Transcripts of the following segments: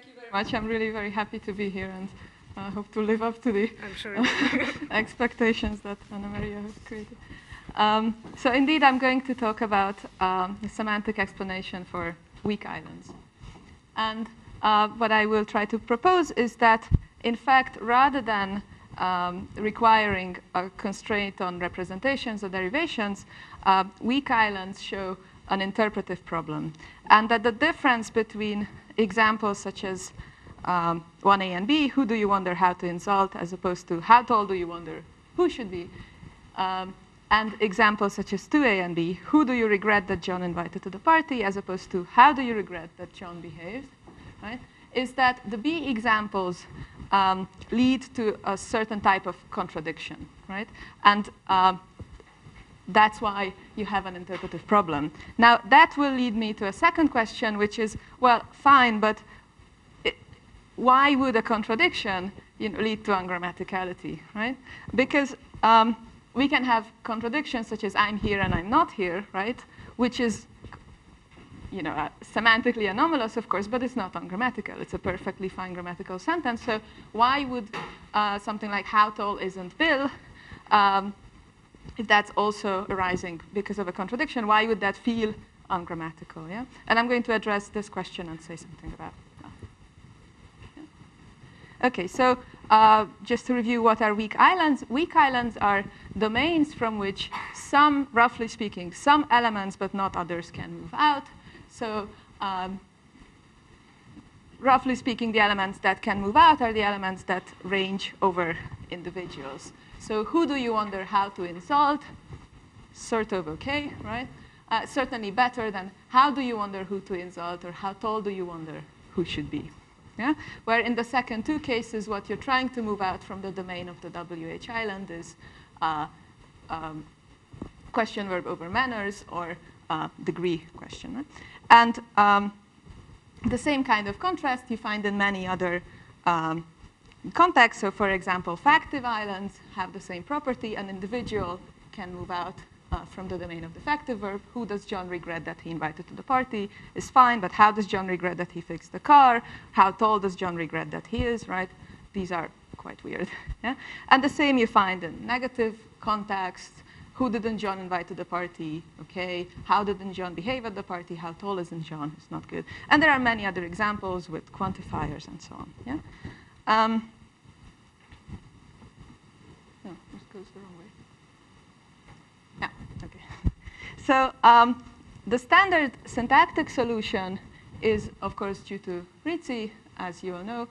Thank you very much. I'm really very happy to be here, and I hope to live up to the expectations that Anna Maria has created. So indeed, I'm going to talk about the semantic explanation for weak islands. And what I will try to propose is that, in fact, rather than requiring a constraint on representations or derivations, weak islands show an interpretive problem. And that the difference between examples such as 1A and B, who do you wonder how to insult, as opposed to how tall do you wonder who should be, and examples such as 2A and B, who do you regret that John invited to the party, as opposed to how do you regret that John behaved, right? Is that the B examples lead to a certain type of contradiction, right? And that's why you have an interpretive problem. Now, that will lead me to a second question, which is, well, fine, but why would a contradiction lead to ungrammaticality, right? Because we can have contradictions such as I'm here and I'm not here, right? Which is semantically anomalous, of course, but it's not ungrammatical. It's a perfectly fine grammatical sentence. So why would something like how tall isn't Bill, if that's also arising because of a contradiction, why would that feel ungrammatical? Yeah? And I'm going to address this question and say something about that. Yeah? OK, so just to review, what are weak islands? Weak islands are domains from which some, roughly speaking, some elements but not others can move out. So roughly speaking, the elements that can move out are the elements that range over individuals. So who do you wonder how to insult? Sort of OK, right? Certainly better than how do you wonder who to insult, or how tall do you wonder who should be. Yeah? Where in the second two cases, what you're trying to move out from the domain of the WH island is question verb over manners, or degree question. Right? And the same kind of contrast you find in many other contexts. So for example, factive islands have the same property. An individual can move out from the domain of the factive verb. Who does John regret that he invited to the party is fine, but how does John regret that he fixed the car? How tall does John regret that he is, right? These are quite weird. Yeah? And the same you find in negative contexts. Who didn't John invite to the party? OK. How didn't John behave at the party? How tall isn't John? It's not good. And there are many other examples with quantifiers and so on. Yeah? No, this goes the wrong way. Yeah, OK. So the standard syntactic solution is, of course, due to Rizzi, as you all know.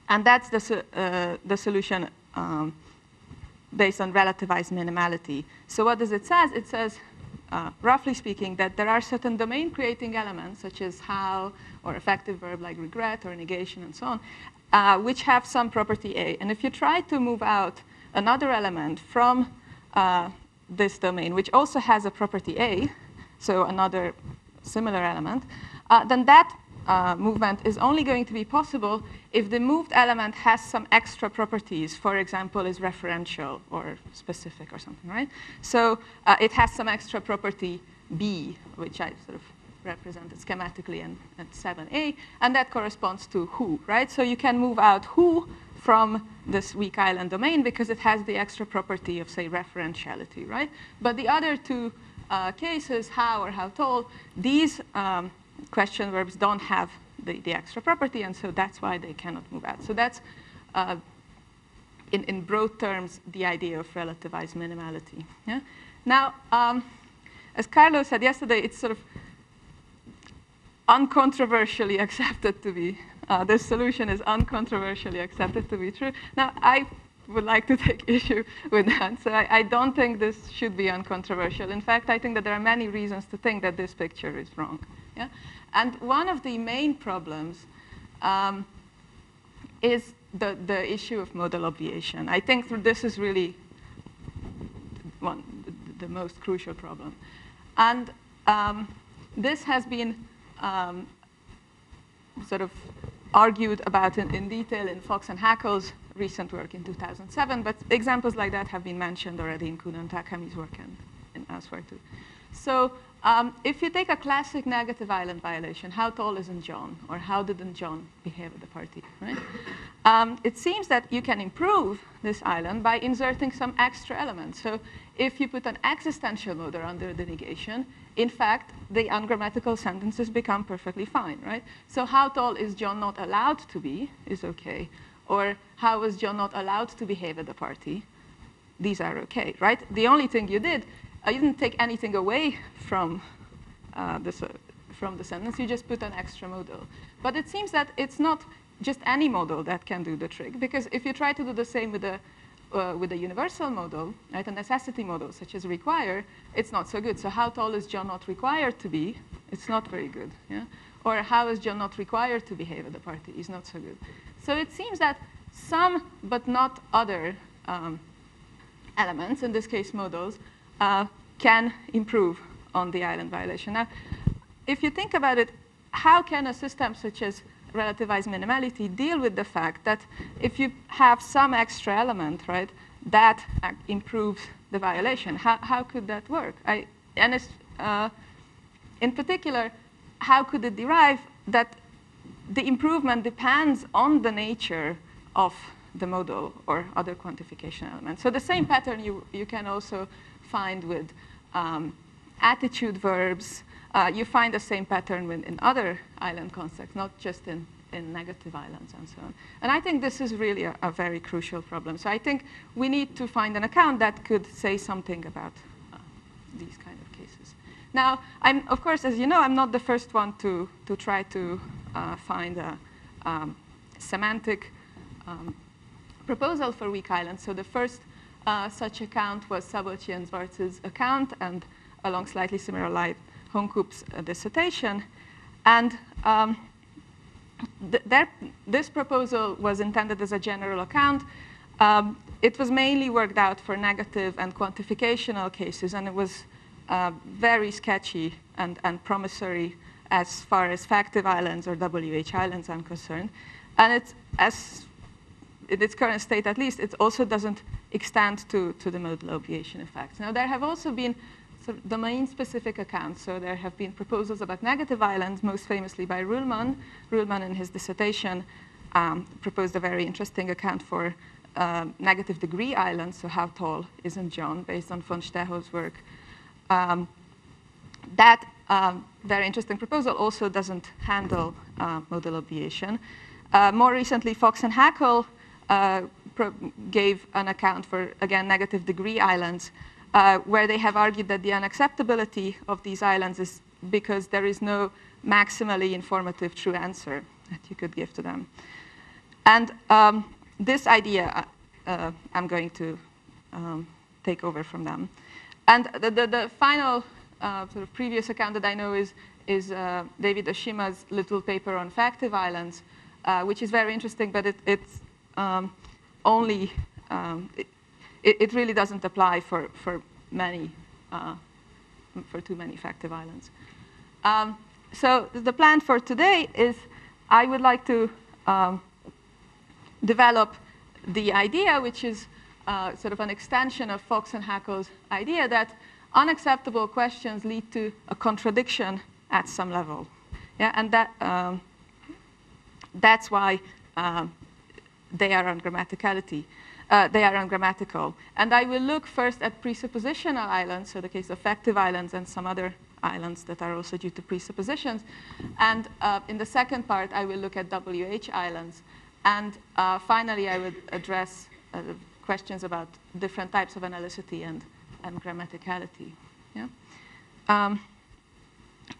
And that's the solution based on relativized minimality. So what does it say? It says, roughly speaking, that there are certain domain-creating elements, such as how, or effective verb like regret, or negation, and so on, which have some property A. And if you try to move out another element from this domain, which also has a property A, so another similar element, then that movement is only going to be possible if the moved element has some extra properties. For example, is referential or specific or something, right? So it has some extra property B, which I sort of represented schematically in 7A, and that corresponds to who, right? So you can move out who from this weak island domain because it has the extra property of, say, referentiality, right? But the other two cases, how or how tall, these question verbs don't have the extra property, and so that's why they cannot move out. So that's, in broad terms, the idea of relativized minimality. Yeah? Now, as Carlo said yesterday, it's sort of uncontroversially accepted to be, this solution is uncontroversially accepted to be true. Now, I would like to take issue with that. So I don't think this should be uncontroversial. In fact, I think that there are many reasons to think that this picture is wrong. Yeah? And one of the main problems is the issue of modal obviation. I think this is really the most crucial problem. And this has been sort of argued about in detail in Fox and Haeckel's recent work in 2007, but examples like that have been mentioned already in Kuno and Takami's work and elsewhere too. So If you take a classic negative island violation, how tall isn't John? Or how didn't John behave at the party, right? It seems that you can improve this island by inserting some extra elements. So if you put an existential motor under the negation, in fact, the ungrammatical sentences become perfectly fine, right? So how tall is John not allowed to be is OK. Or how is John not allowed to behave at the party? These are OK, right? The only thing you did, you didn't take anything away from the sentence. You just put an extra modal. But it seems that it's not just any modal that can do the trick. Because if you try to do the same with a universal modal, right, a necessity modal, such as require, it's not so good. So how tall is John not required to be? It's not very good. Yeah? Or how is John not required to behave at the party? Is not so good. So it seems that some, but not other, elements, in this case modals, can improve on the island violation. Now, if you think about it, how can a system such as relativized minimality deal with the fact that if you have some extra element, right, that improves the violation? How could that work? In particular, how could it derive that the improvement depends on the nature of the modal or other quantification elements? So the same pattern you can also find with attitude verbs. You find the same pattern in other island contexts, not just in negative islands and so on. And I think this is really a very crucial problem. So I think we need to find an account that could say something about these kind of cases. Now, of course, as you know, I'm not the first one to try to find a semantic proposal for weak islands. So the first such account was Szabolcsy and Zwarc's account, and along slightly similar lines, Honkoop's dissertation. And this proposal was intended as a general account. It was mainly worked out for negative and quantificational cases, and it was very sketchy and promissory as far as factive islands or WH islands are concerned. And it's, as in its current state at least, it also doesn't extend to the modal obviation effects. Now, there have also been sort of domain-specific accounts. So there have been proposals about negative islands, most famously by Ruhlmann. Ruhlmann, in his dissertation, proposed a very interesting account for negative degree islands, so how tall isn't John, based on von Stehol's work. That very interesting proposal also doesn't handle modal obviation. More recently, Fox and Haeckel gave an account for, again, negative degree islands, where they have argued that the unacceptability of these islands is because there is no maximally informative true answer that you could give to them. And this idea I'm going to take over from them. And the final sort of previous account that I know is David Oshima's little paper on factive islands, which is very interesting, but it's only, it really doesn't apply for many, for too many factive islands. So the plan for today is I would like to develop the idea, which is sort of an extension of Fox and Haeckel's idea that unacceptable questions lead to a contradiction at some level. Yeah, and that's why they are ungrammaticality. They are ungrammatical. And I will look first at presuppositional islands, so the case of factive islands and some other islands that are also due to presuppositions. And in the second part, I will look at WH islands. And finally, I would address questions about different types of analyticity and grammaticality. Yeah?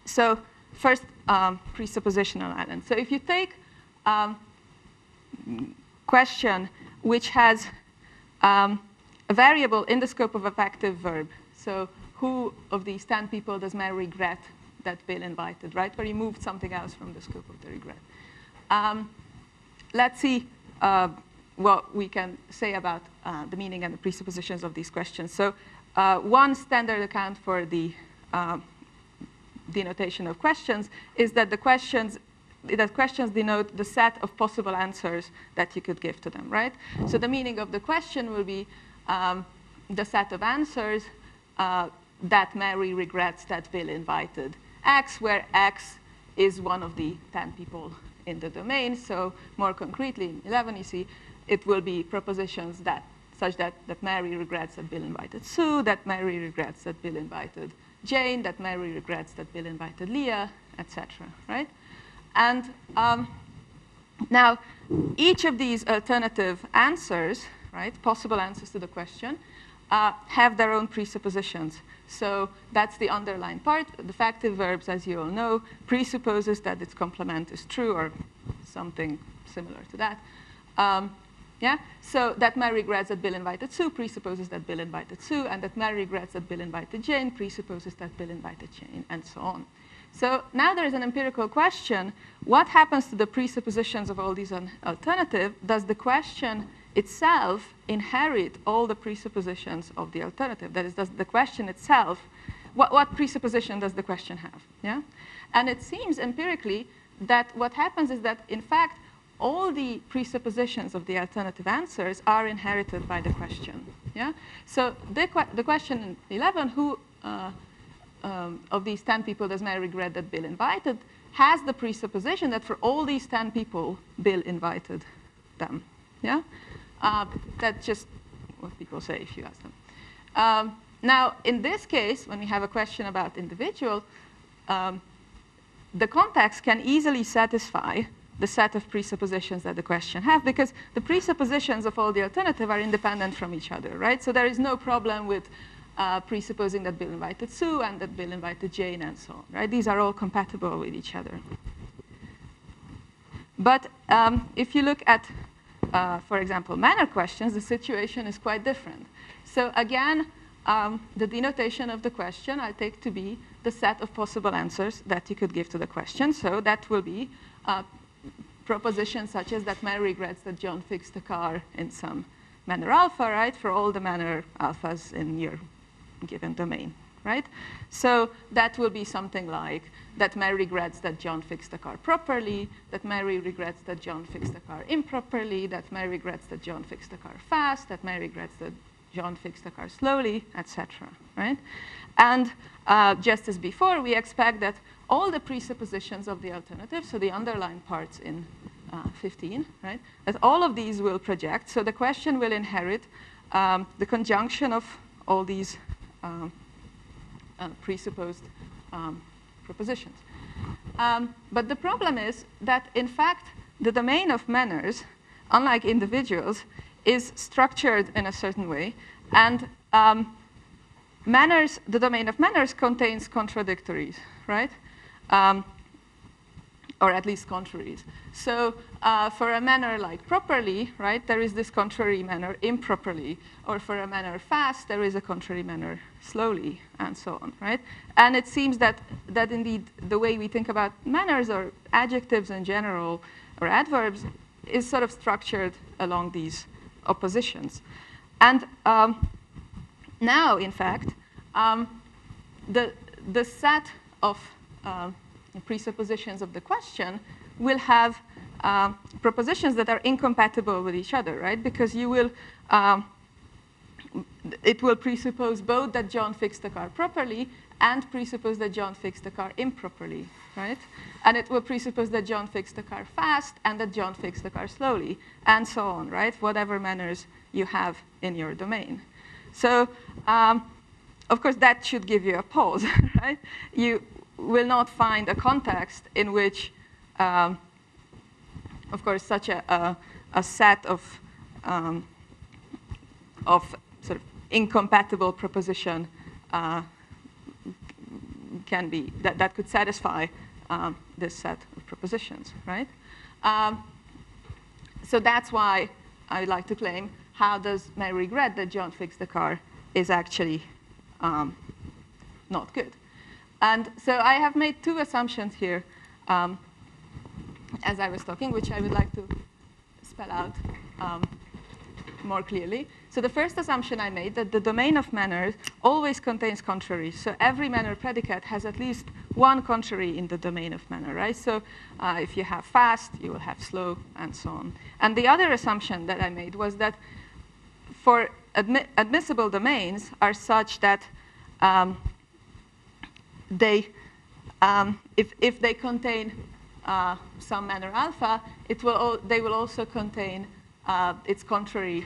So first, presuppositional islands. So if you take question which has a variable in the scope of a factive verb, so who of these 10 people does Mary regret that Bill invited, right? Where you moved something else from the scope of the regret. Let's see what we can say about the meaning and the presuppositions of these questions. So one standard account for the denotation of questions is that the questions denote the set of possible answers that you could give to them, right? So the meaning of the question will be the set of answers that Mary regrets that Bill invited X, where X is one of the 10 people in the domain. So more concretely, in 11, you see, it will be propositions that such that Mary regrets that Bill invited Sue, that Mary regrets that Bill invited Jane, that Mary regrets that Bill invited Leah, etc. Right? And now, each of these alternative answers, right, possible answers to the question, have their own presuppositions. So that's the underlined part. The factive verbs, as you all know, presupposes that its complement is true or something similar to that. Yeah? So that Mary regrets that Bill invited Sue presupposes that Bill invited Sue, and that Mary regrets that Bill invited Jane presupposes that Bill invited Jane, and so on. So now there is an empirical question. What happens to the presuppositions of all these alternatives? Does the question itself inherit all the presuppositions of the alternative? That is, does the question itself, what presupposition does the question have? Yeah? And it seems empirically that what happens is that, in fact, all the presuppositions of the alternative answers are inherited by the question. Yeah? So the question in 11, who of these 10 people does Mary regret that Bill invited, has the presupposition that for all these 10 people, Bill invited them. Yeah? That's just what people say if you ask them. Now, in this case, when we have a question about individual, the context can easily satisfy the set of presuppositions that the question have, because the presuppositions of all the alternative are independent from each other, right? So there is no problem with presupposing that Bill invited Sue and that Bill invited Jane and so on, right? These are all compatible with each other. But if you look at, for example, manner questions, the situation is quite different. So again, the denotation of the question I take to be the set of possible answers that you could give to the question. So that will be propositions such as that Mary regrets that John fixed the car in some manner alpha, right, for all the manner alphas in your given domain, right? So that will be something like that Mary regrets that John fixed the car properly, that Mary regrets that John fixed the car improperly, that Mary regrets that John fixed the car fast, that Mary regrets that John fixed the car slowly, etc., right? And just as before, we expect that all the presuppositions of the alternative, so the underlined parts in 15, right, that all of these will project. So the question will inherit the conjunction of all these presupposed propositions. But the problem is that, in fact, the domain of manners, unlike individuals, is structured in a certain way. And manners, the domain of manners contains contradictories, right? Or at least contraries. So for a manner like properly, right, there is this contrary manner improperly. Or for a manner fast, there is a contrary manner slowly, and so on, right? And it seems that indeed the way we think about manners or adjectives in general or adverbs is sort of structured along these oppositions. And now, in fact, the set of presuppositions of the question will have propositions that are incompatible with each other, right? Because you will, it will presuppose both that John fixed the car properly and presuppose that John fixed the car improperly, right? And it will presuppose that John fixed the car fast and that John fixed the car slowly, and so on, right? Whatever manners you have in your domain. So, of course, that should give you a pause, right? You will not find a context in which, of course, such a set of sort of incompatible proposition can be, that could satisfy this set of propositions, right? So that's why I would like to claim, how does Mary regret that John fixed the car is actually not good. And so I have made two assumptions here as I was talking, which I would like to spell out more clearly. So the first assumption I made, that the domain of manners always contains contraries. So every manner predicate has at least one contrary in the domain of manner, right? So if you have fast, you will have slow, and so on. And the other assumption that I made was that for admissible domains are such that they, if they contain some manner alpha, they will also contain its contrary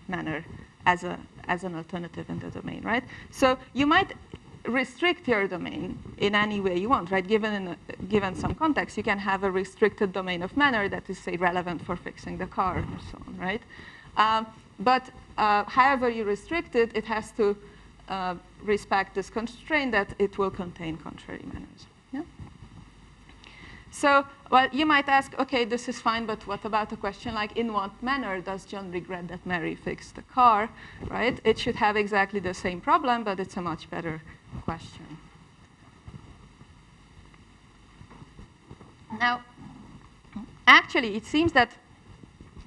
manner as an alternative in the domain, right? So you might restrict your domain in any way you want, right? Given some context, you can have a restricted domain of manner that is, say, relevant for fixing the car or so on, right? But however you restrict it, it has to respect this constraint that it will contain contrary manners. Yeah? So, well, you might ask, OK, this is fine, but what about a question like, in what manner does John regret that Mary fixed the car, right? It should have exactly the same problem, but it's a much better question. Now, actually, it seems that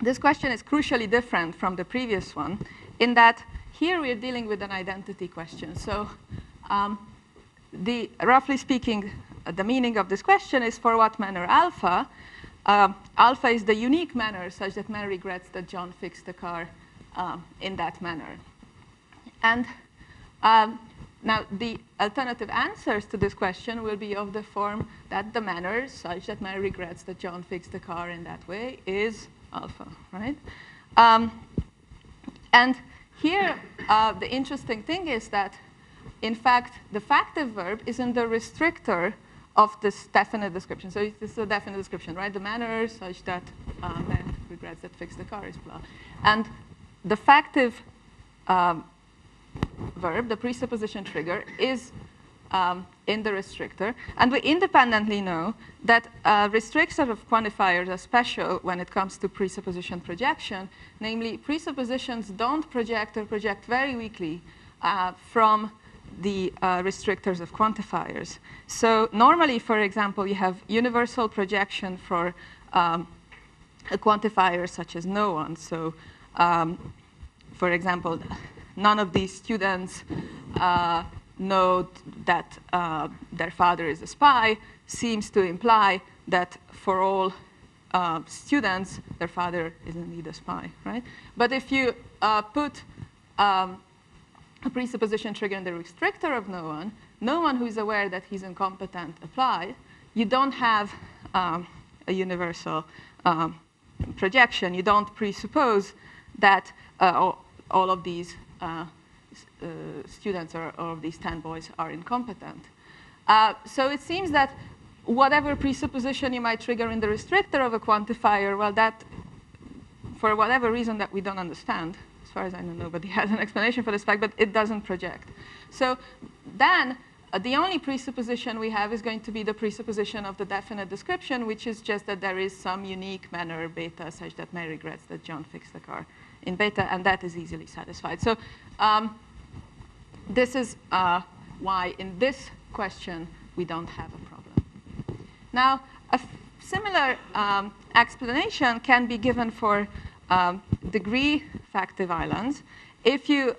this question is crucially different from the previous one in that here we're dealing with an identity question. So roughly speaking, the meaning of this question is for what manner alpha. Alpha is the unique manner such that Mary regrets that John fixed the car in that manner. And now the alternative answers to this question will be of the form that the manner such that Mary regrets that John fixed the car in that way is alpha, right? And here, the interesting thing is that, in fact, the factive verb isn't the restrictor of this definite description. So this is a definite description, right? The manner such that Mary regrets that fixed the car is blah. And the factive verb, the presupposition trigger, is in the restrictor. And we independently know that restrictors of quantifiers are special when it comes to presupposition projection. Namely, presuppositions don't project or project very weakly from the restrictors of quantifiers. So normally, for example, you have universal projection for a quantifier such as no one. So for example, none of these students know that their father is a spy seems to imply that for all students, their father is indeed a spy, right? But if you put a presupposition trigger in the restrictor of no one who is aware that he's incompetent applied, you don't have a universal projection. You don't presuppose that all of these students or all of these 10 boys are incompetent. So it seems that whatever presupposition you might trigger in the restrictor of a quantifier, well, that, for whatever reason that we don't understand, as far as I know, nobody has an explanation for this fact, but it doesn't project. So then the only presupposition we have is going to be the presupposition of the definite description, which is just that there is some unique manner beta such that Mary regrets that John fixed the car in beta, and that is easily satisfied. So this is why in this question we don't have a problem. Now, a similar explanation can be given for degree factive islands if you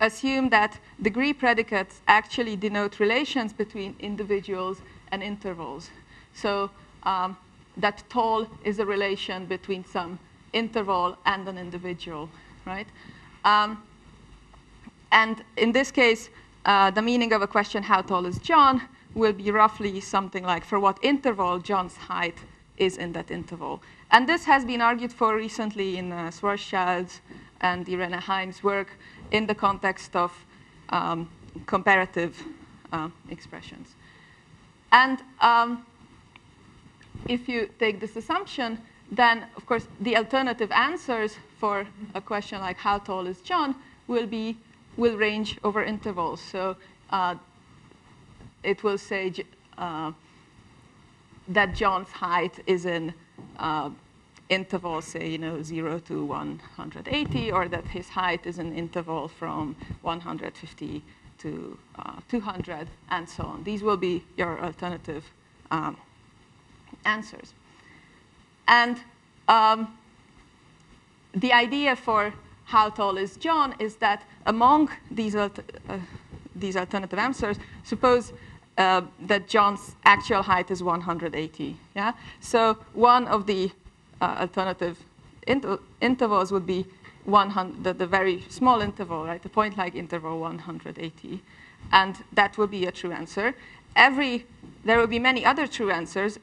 assume that degree predicates actually denote relations between individuals and intervals. So that tall is a relation between some interval and an individual, right? And in this case, the meaning of a question, how tall is John, will be roughly something like for what interval John's height is in that interval. And this has been argued for recently in Schwarzschild's and Irene Heim's work in the context of comparative expressions. And if you take this assumption, then, of course, the alternative answers for a question like how tall is John will range over intervals. So it will say that John's height is in intervals, say, 0 to 180, or that his height is an interval from 150 to 200, and so on. These will be your alternative answers. And the idea for how tall is John is that among these alternative answers, suppose that John's actual height is 180. Yeah? So one of the alternative intervals would be the very small interval, right, the point-like interval 180, and that will be a true answer. There will be many other true answers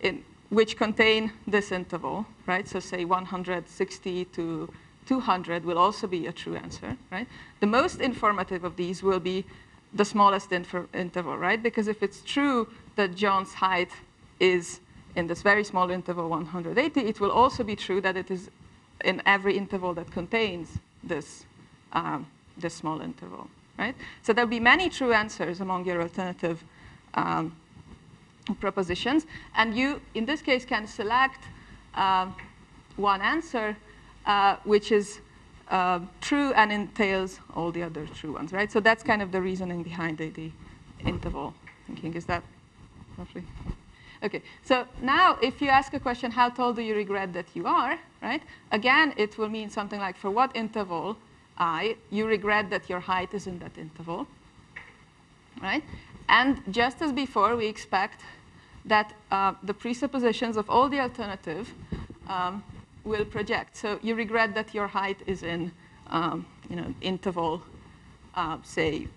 which contain this interval, right? So say 160 to 200 will also be a true answer, right? The most informative of these will be the smallest interval, right? Because if it's true that John's height is in this very small interval 180, it will also be true that it is in every interval that contains this, this small interval, right? So there'll be many true answers among your alternative propositions, and you, in this case, can select one answer which is true and entails all the other true ones, right? So that's kind of the reasoning behind the interval thinking. Is that roughly? OK, so now if you ask a question, how tall do you regret that you are, right? Again, it will mean something like, for what interval I, you regret that your height is in that interval, right? And just as before, we expect that the presuppositions of all the alternative will project. So you regret that your height is in interval, say,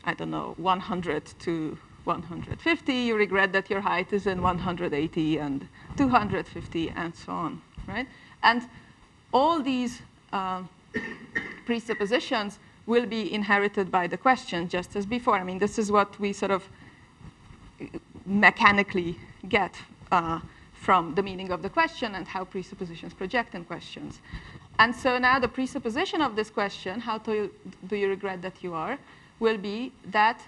I don't know, 100 to 150. You regret that your height is in 180 and 250 and so on, right? And all these presuppositions will be inherited by the question, just as before. I mean, this is what we sort of mechanically get from the meaning of the question and how presuppositions project in questions. And so now the presupposition of this question, how do you regret that you are, will be that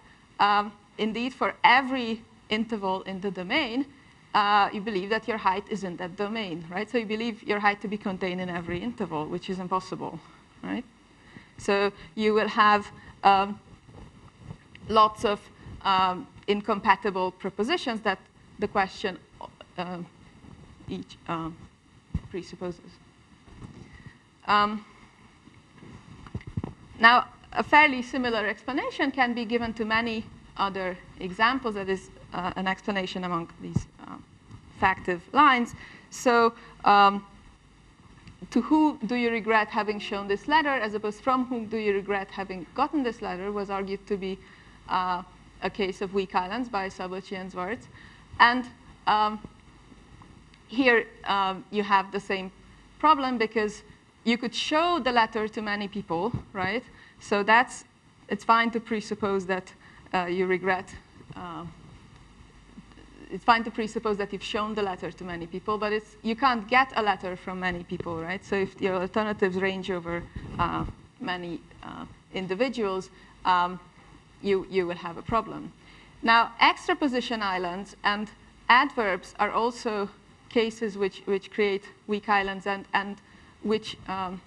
indeed for every interval in the domain, you believe that your height is in that domain, right? So you believe your height to be contained in every interval, which is impossible, right? So you will have lots of incompatible propositions that the question each presupposes. Now, a fairly similar explanation can be given to many other examples. That is an explanation among these factive lines. So to whom do you regret having shown this letter, as opposed from whom do you regret having gotten this letter, was argued to be a case of weak islands by Szabolcsy and Schwarz. And here you have the same problem, because you could show the letter to many people, right? So it's fine to presuppose that you regret. It's fine to presuppose that you've shown the letter to many people, but you can't get a letter from many people, right? So if your alternatives range over many individuals, you will have a problem. Now, extraposition islands and adverbs are also cases which create weak islands and which thank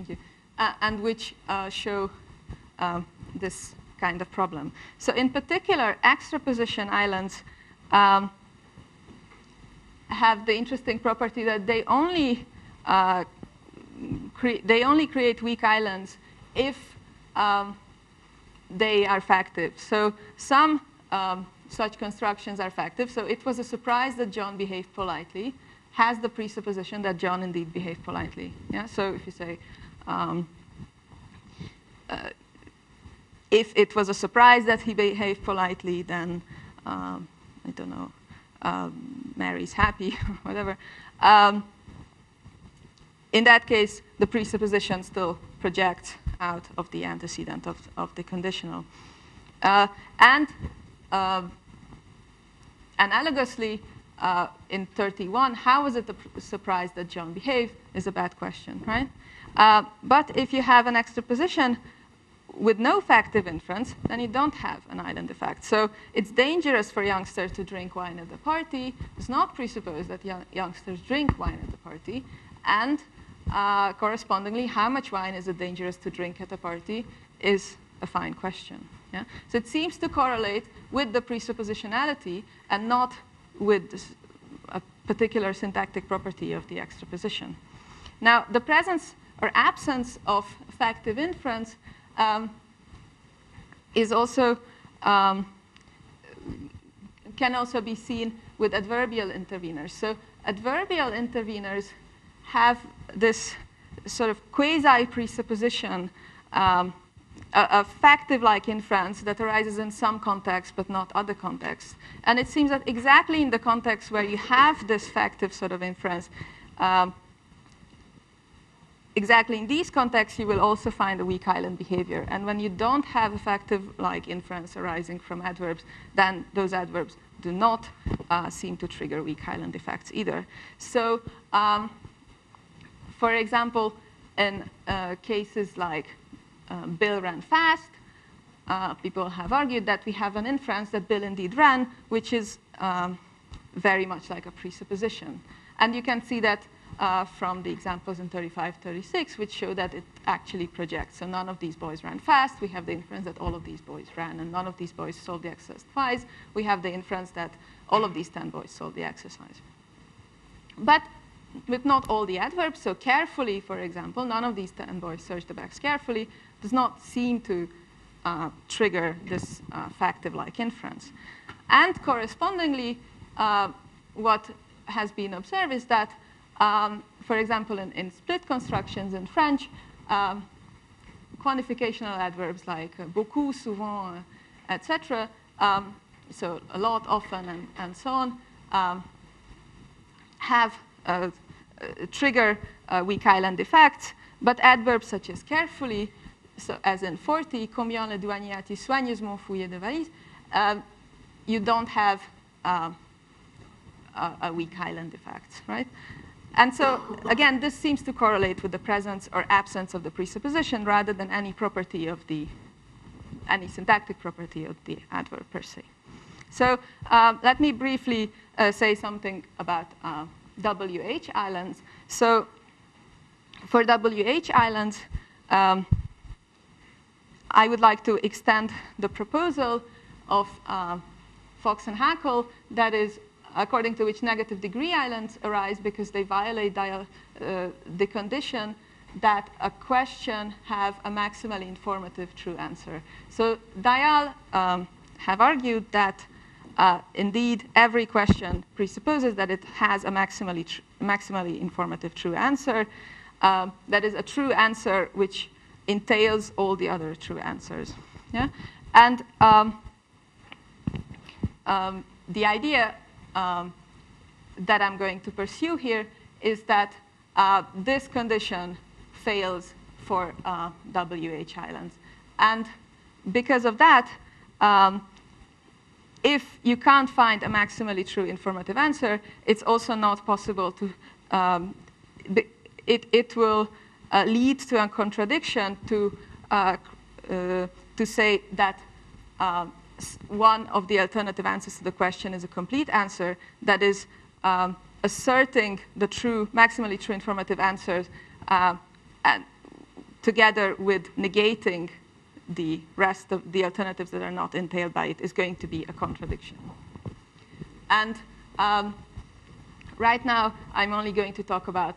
you, and which show this kind of problem. So in particular, extraposition islands have the interesting property that they only create weak islands if they are factive. So some such constructions are factive. So it was a surprise that John behaved politely has the presupposition that John indeed behaved politely. Yeah. So if you say, if it was a surprise that he behaved politely, then I don't know, Mary's happy, whatever. In that case, the presupposition still projects out of the antecedent of the conditional. And analogously, in 31, how was it a surprise that John behaved is a bad question, right? But if you have an extraposition with no factive inference, then you don't have an island effect. So it's dangerous for youngsters to drink wine at the party. It's not presupposed that youngsters drink wine at the party. And correspondingly, how much wine is it dangerous to drink at a party is a fine question. Yeah? So it seems to correlate with the presuppositionality and not with this, a particular syntactic property of the extraposition. Now, the presence or absence of factive inference is also can also be seen with adverbial interveners. So adverbial interveners have this sort of quasi-presupposition, a factive-like inference that arises in some contexts but not other contexts. And it seems that exactly in the context where you have this factive sort of inference, exactly in these contexts, you will also find a weak island behavior. And when you don't have effective-like inference arising from adverbs, then those adverbs do not seem to trigger weak island effects either. So, for example, in cases like Bill ran fast, people have argued that we have an inference that Bill indeed ran, which is very much like a presupposition. And you can see that from the examples in 35, 36, which show that it actually projects. So none of these boys ran fast. We have the inference that all of these boys ran, and none of these boys solved the exercise twice. We have the inference that all of these 10 boys solved the exercise. But with not all the adverbs, so carefully, for example, none of these 10 boys search the backs carefully, does not seem to trigger this factive-like inference. And correspondingly, what has been observed is that, for example, in split constructions in French, quantificational adverbs like beaucoup, souvent, etc., so a lot, often, and so on, have trigger weak island effects, but adverbs such as carefully, so as in 40, combien le douanier a-t-il soigneusement fouillé de valise, you don't have a weak island effect, right? And so, again, this seems to correlate with the presence or absence of the presupposition rather than any property of any syntactic property of the adverb per se. So let me briefly say something about WH islands. So for WH islands, I would like to extend the proposal of Fox and Hackle, that is, according to which negative degree islands arise because they violate the condition that a question have a maximally informative true answer. So Dial have argued that indeed every question presupposes that it has a maximally informative true answer. That is a true answer which entails all the other true answers. Yeah? And the idea that I'm going to pursue here is that this condition fails for WH islands. And because of that, if you can't find a maximally true informative answer, it's also not possible to, it will lead to a contradiction to say that one of the alternative answers to the question is a complete answer, that is asserting the true, maximally true informative answers and together with negating the rest of the alternatives that are not entailed by it is going to be a contradiction. And right now, I'm only going to talk about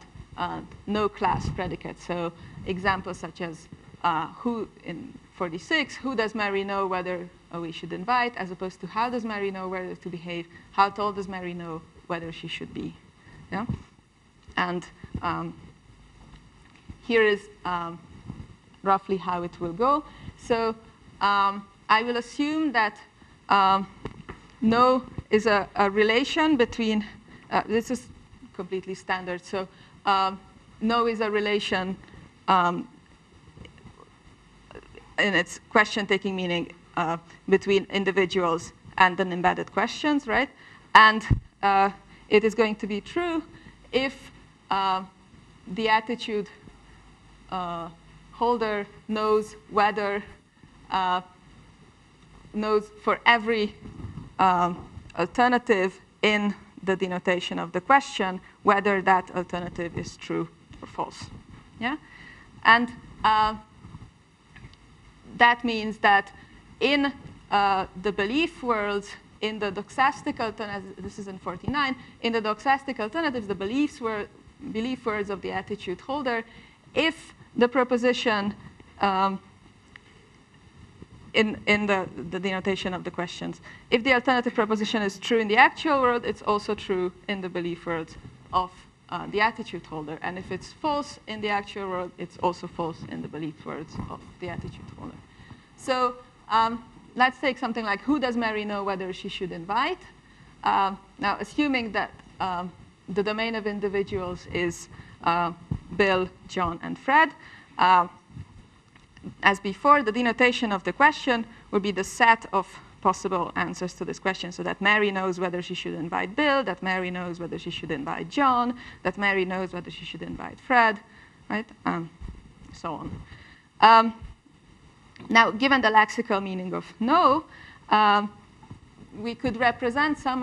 no class predicates. So examples such as who in 46, who does Mary know whether we should invite, as opposed to how does Mary know whether to behave, how tall does Mary know whether she should be. Yeah? And here is roughly how it will go. So I will assume that no is a relation between, this is completely standard. So no is a relation in its question-taking meaning between individuals and then embedded questions, right? And it is going to be true if the attitude holder knows whether, knows for every alternative in the denotation of the question, whether that alternative is true or false. Yeah? And that means that in the belief worlds, in the doxastic alternatives, this is in 49, in the doxastic alternatives, the belief words of the attitude holder, if the proposition in the denotation of the questions, if the alternative proposition is true in the actual world, it's also true in the belief worlds of the attitude holder. And if it's false in the actual world, it's also false in the belief words of the attitude holder. So let's take something like, who does Mary know whether she should invite? Now, assuming that the domain of individuals is Bill, John, and Fred, as before, the denotation of the question would be the set of possible answers to this question, so that Mary knows whether she should invite Bill, that Mary knows whether she should invite John, that Mary knows whether she should invite Fred, right? So on. Now, given the lexical meaning of know, we could represent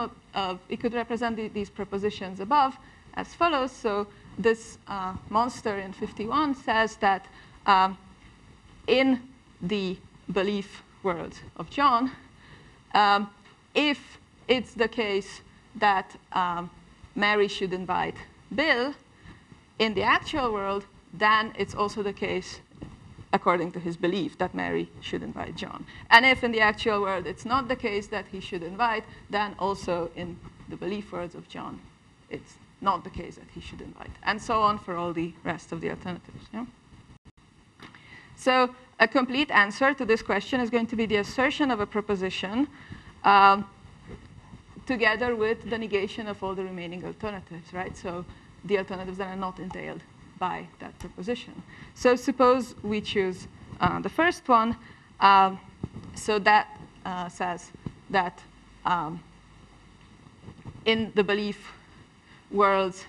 these propositions above as follows. So this monster in 51 says that in the belief world of John, if it's the case that Mary should invite Bill in the actual world, then it's also the case, according to his belief, that Mary should invite John. And if in the actual world it's not the case that he should invite, then also in the belief words of John, it's not the case that he should invite. And so on for all the rest of the alternatives. Yeah? So a complete answer to this question is going to be the assertion of a proposition together with the negation of all the remaining alternatives, right? So the alternatives that are not entailed by that proposition. So suppose we choose the first one. So that says that in the belief worlds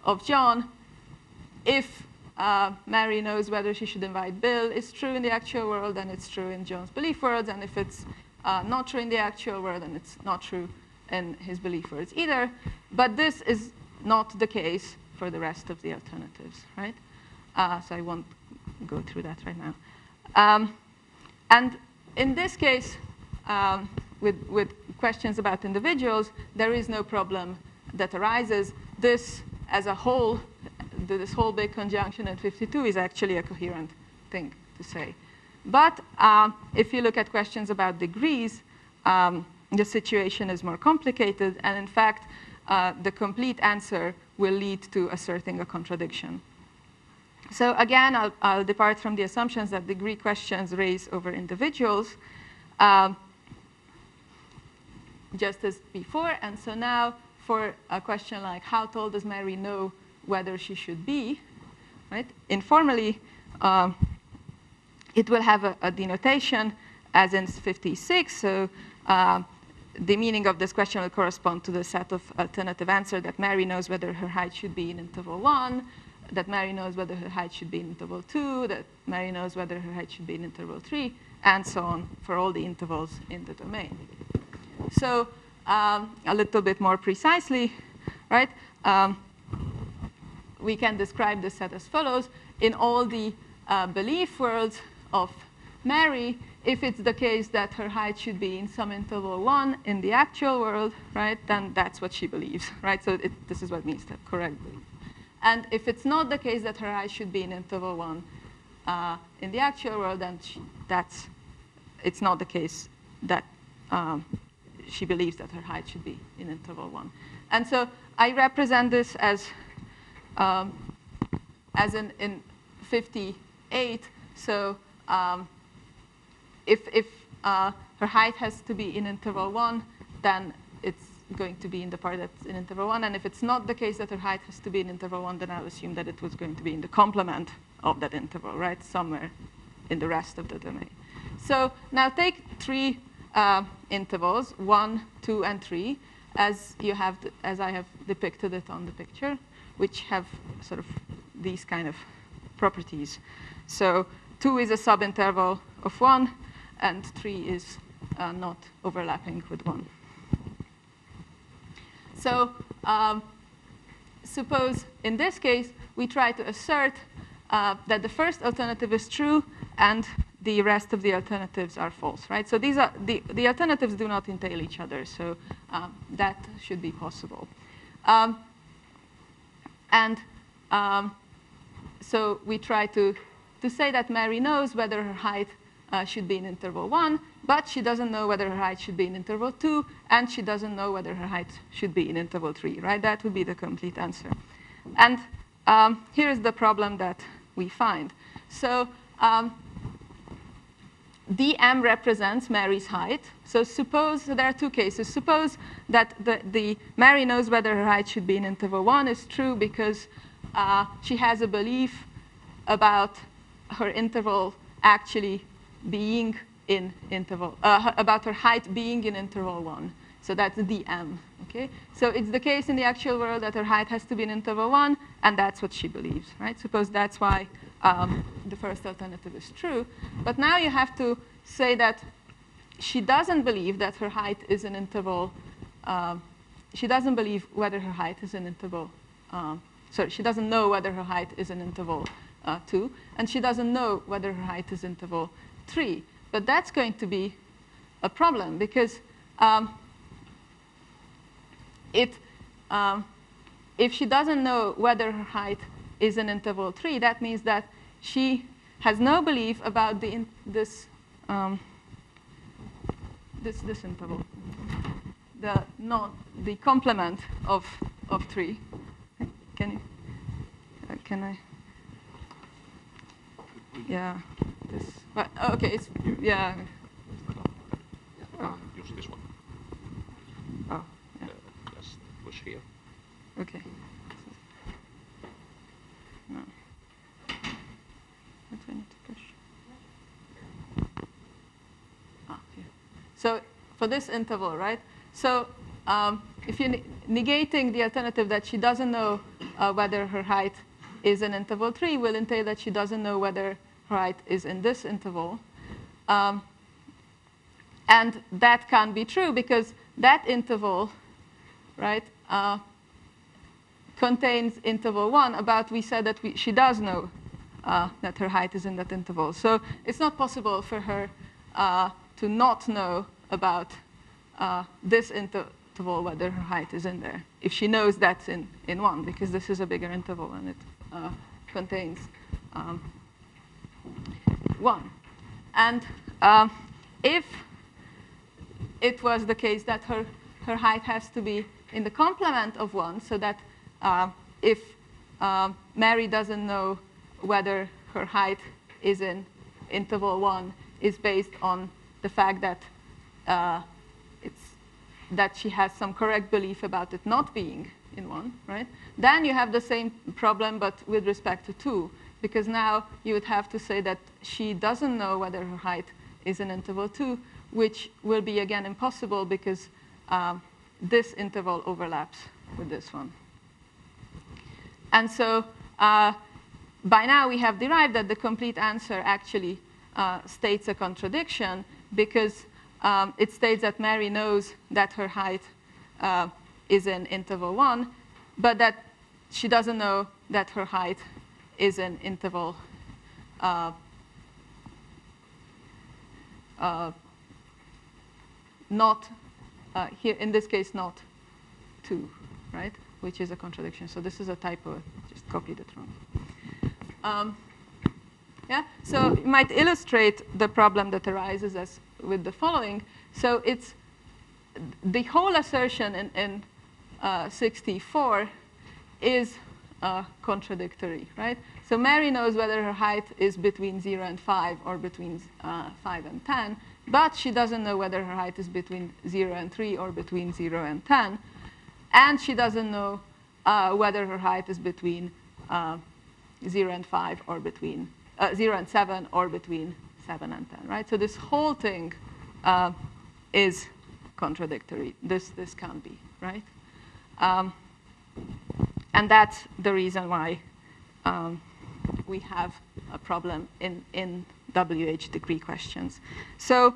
of John, if Mary knows whether she should invite Bill, it's true in the actual world, and it's true in John's belief worlds. And if it's not true in the actual world, then it's not true in his belief worlds either. But this is not the case for the rest of the alternatives, right? So I won't go through that right now. And in this case, with questions about individuals, there is no problem that arises. This, as a whole, this whole big conjunction in 52 is actually a coherent thing to say. But if you look at questions about degrees, the situation is more complicated. And in fact, the complete answer will lead to asserting a contradiction. So again, I'll depart from the assumptions that degree questions raise over individuals, just as before. And so now, for a question like, how tall does Mary know whether she should be, right? Informally, it will have a denotation as in 56. So the meaning of this question will correspond to the set of alternative answers that Mary knows whether her height should be in interval 1, that Mary knows whether her height should be in interval 2, that Mary knows whether her height should be in interval 3, and so on for all the intervals in the domain. So a little bit more precisely, right? We can describe this set as follows. In all the belief worlds of Mary, if it's the case that her height should be in some interval 1 in the actual world, right, then that's what she believes, right? So this is what means that correct belief. And if it's not the case that her height should be in interval 1 in the actual world, then it's not the case that she believes that her height should be in interval 1. And so I represent this as in 58. So if her height has to be in interval 1, then it's going to be in the part that's in interval 1. And if it's not the case that her height has to be in interval 1, then I'll assume that it was going to be in the complement of that interval, right? Somewhere in the rest of the domain. So now take 3 intervals, 1, 2, and 3, as I have depicted it on the picture, which have sort of these kind of properties. So 2 is a subinterval of 1, and 3 is not overlapping with 1. So suppose in this case, we try to assert that the first alternative is true and the rest of the alternatives are false, right? So these are the alternatives do not entail each other, so that should be possible. So we try to say that Mary knows whether her height should be in interval 1, but she doesn't know whether her height should be in interval 2, and she doesn't know whether her height should be in interval 3, right? That would be the complete answer. And here is the problem that we find. So dm represents Mary's height. So suppose, so there are two cases. Suppose that the Mary knows whether her height should be in interval 1 is true because she has a belief about her interval actually being in interval, about her height being in interval 1. So that's dm. Okay? So it's the case in the actual world that her height has to be in interval 1, and that's what she believes. Right? Suppose that's why the first alternative is true. But now you have to say that she doesn't believe that her height is in interval. She doesn't believe whether her height is in interval. Sorry, she doesn't know whether her height is in interval 2, and she doesn't know whether her height is interval 3. But that's going to be a problem because if she doesn't know whether her height is in interval 3, that means that she has no belief about this interval, the complement of 3. Can I? Yeah. This. Well, okay. It's yeah. Use this one. Oh. Yeah. Just push here. Okay. No. What do I need to push? Here. So for this interval, right? So if you're negating the alternative that she doesn't know whether her height is in interval 3, will entail that she doesn't know whether her height is in this interval. And that can't be true because that interval, right, contains interval 1 about we said that she does know that her height is in that interval. So it's not possible for her to not know about this interval, whether her height is in there, if she knows that's in 1, because this is a bigger interval and it contains 1. And if it was the case that her height has to be in the complement of 1, so that if Mary doesn't know whether her height is in interval 1 is based on the fact that that she has some correct belief about it not being in 1, right? Then you have the same problem, but with respect to 2, because now you would have to say that she doesn't know whether her height is in interval 2, which will be, again, impossible because this interval overlaps with this one. And so by now we have derived that the complete answer actually states a contradiction because it states that Mary knows that her height is in interval 1, but that she doesn't know that her height is in interval not, here in this case, not 2, right? Which is a contradiction. So this is a typo. I just copied it wrong. Yeah. So you might illustrate the problem that arises as with the following. So it's the whole assertion in 64 is contradictory, right? So Mary knows whether her height is between 0 and 5 or between 5 and 10, but she doesn't know whether her height is between 0 and 3 or between 0 and 10. And she doesn't know whether her height is between 0 and 5 or between 0 and 7 or between 7 and 10, right? So this whole thing is contradictory. This can't be, right? And that's the reason why we have a problem in WH degree questions. So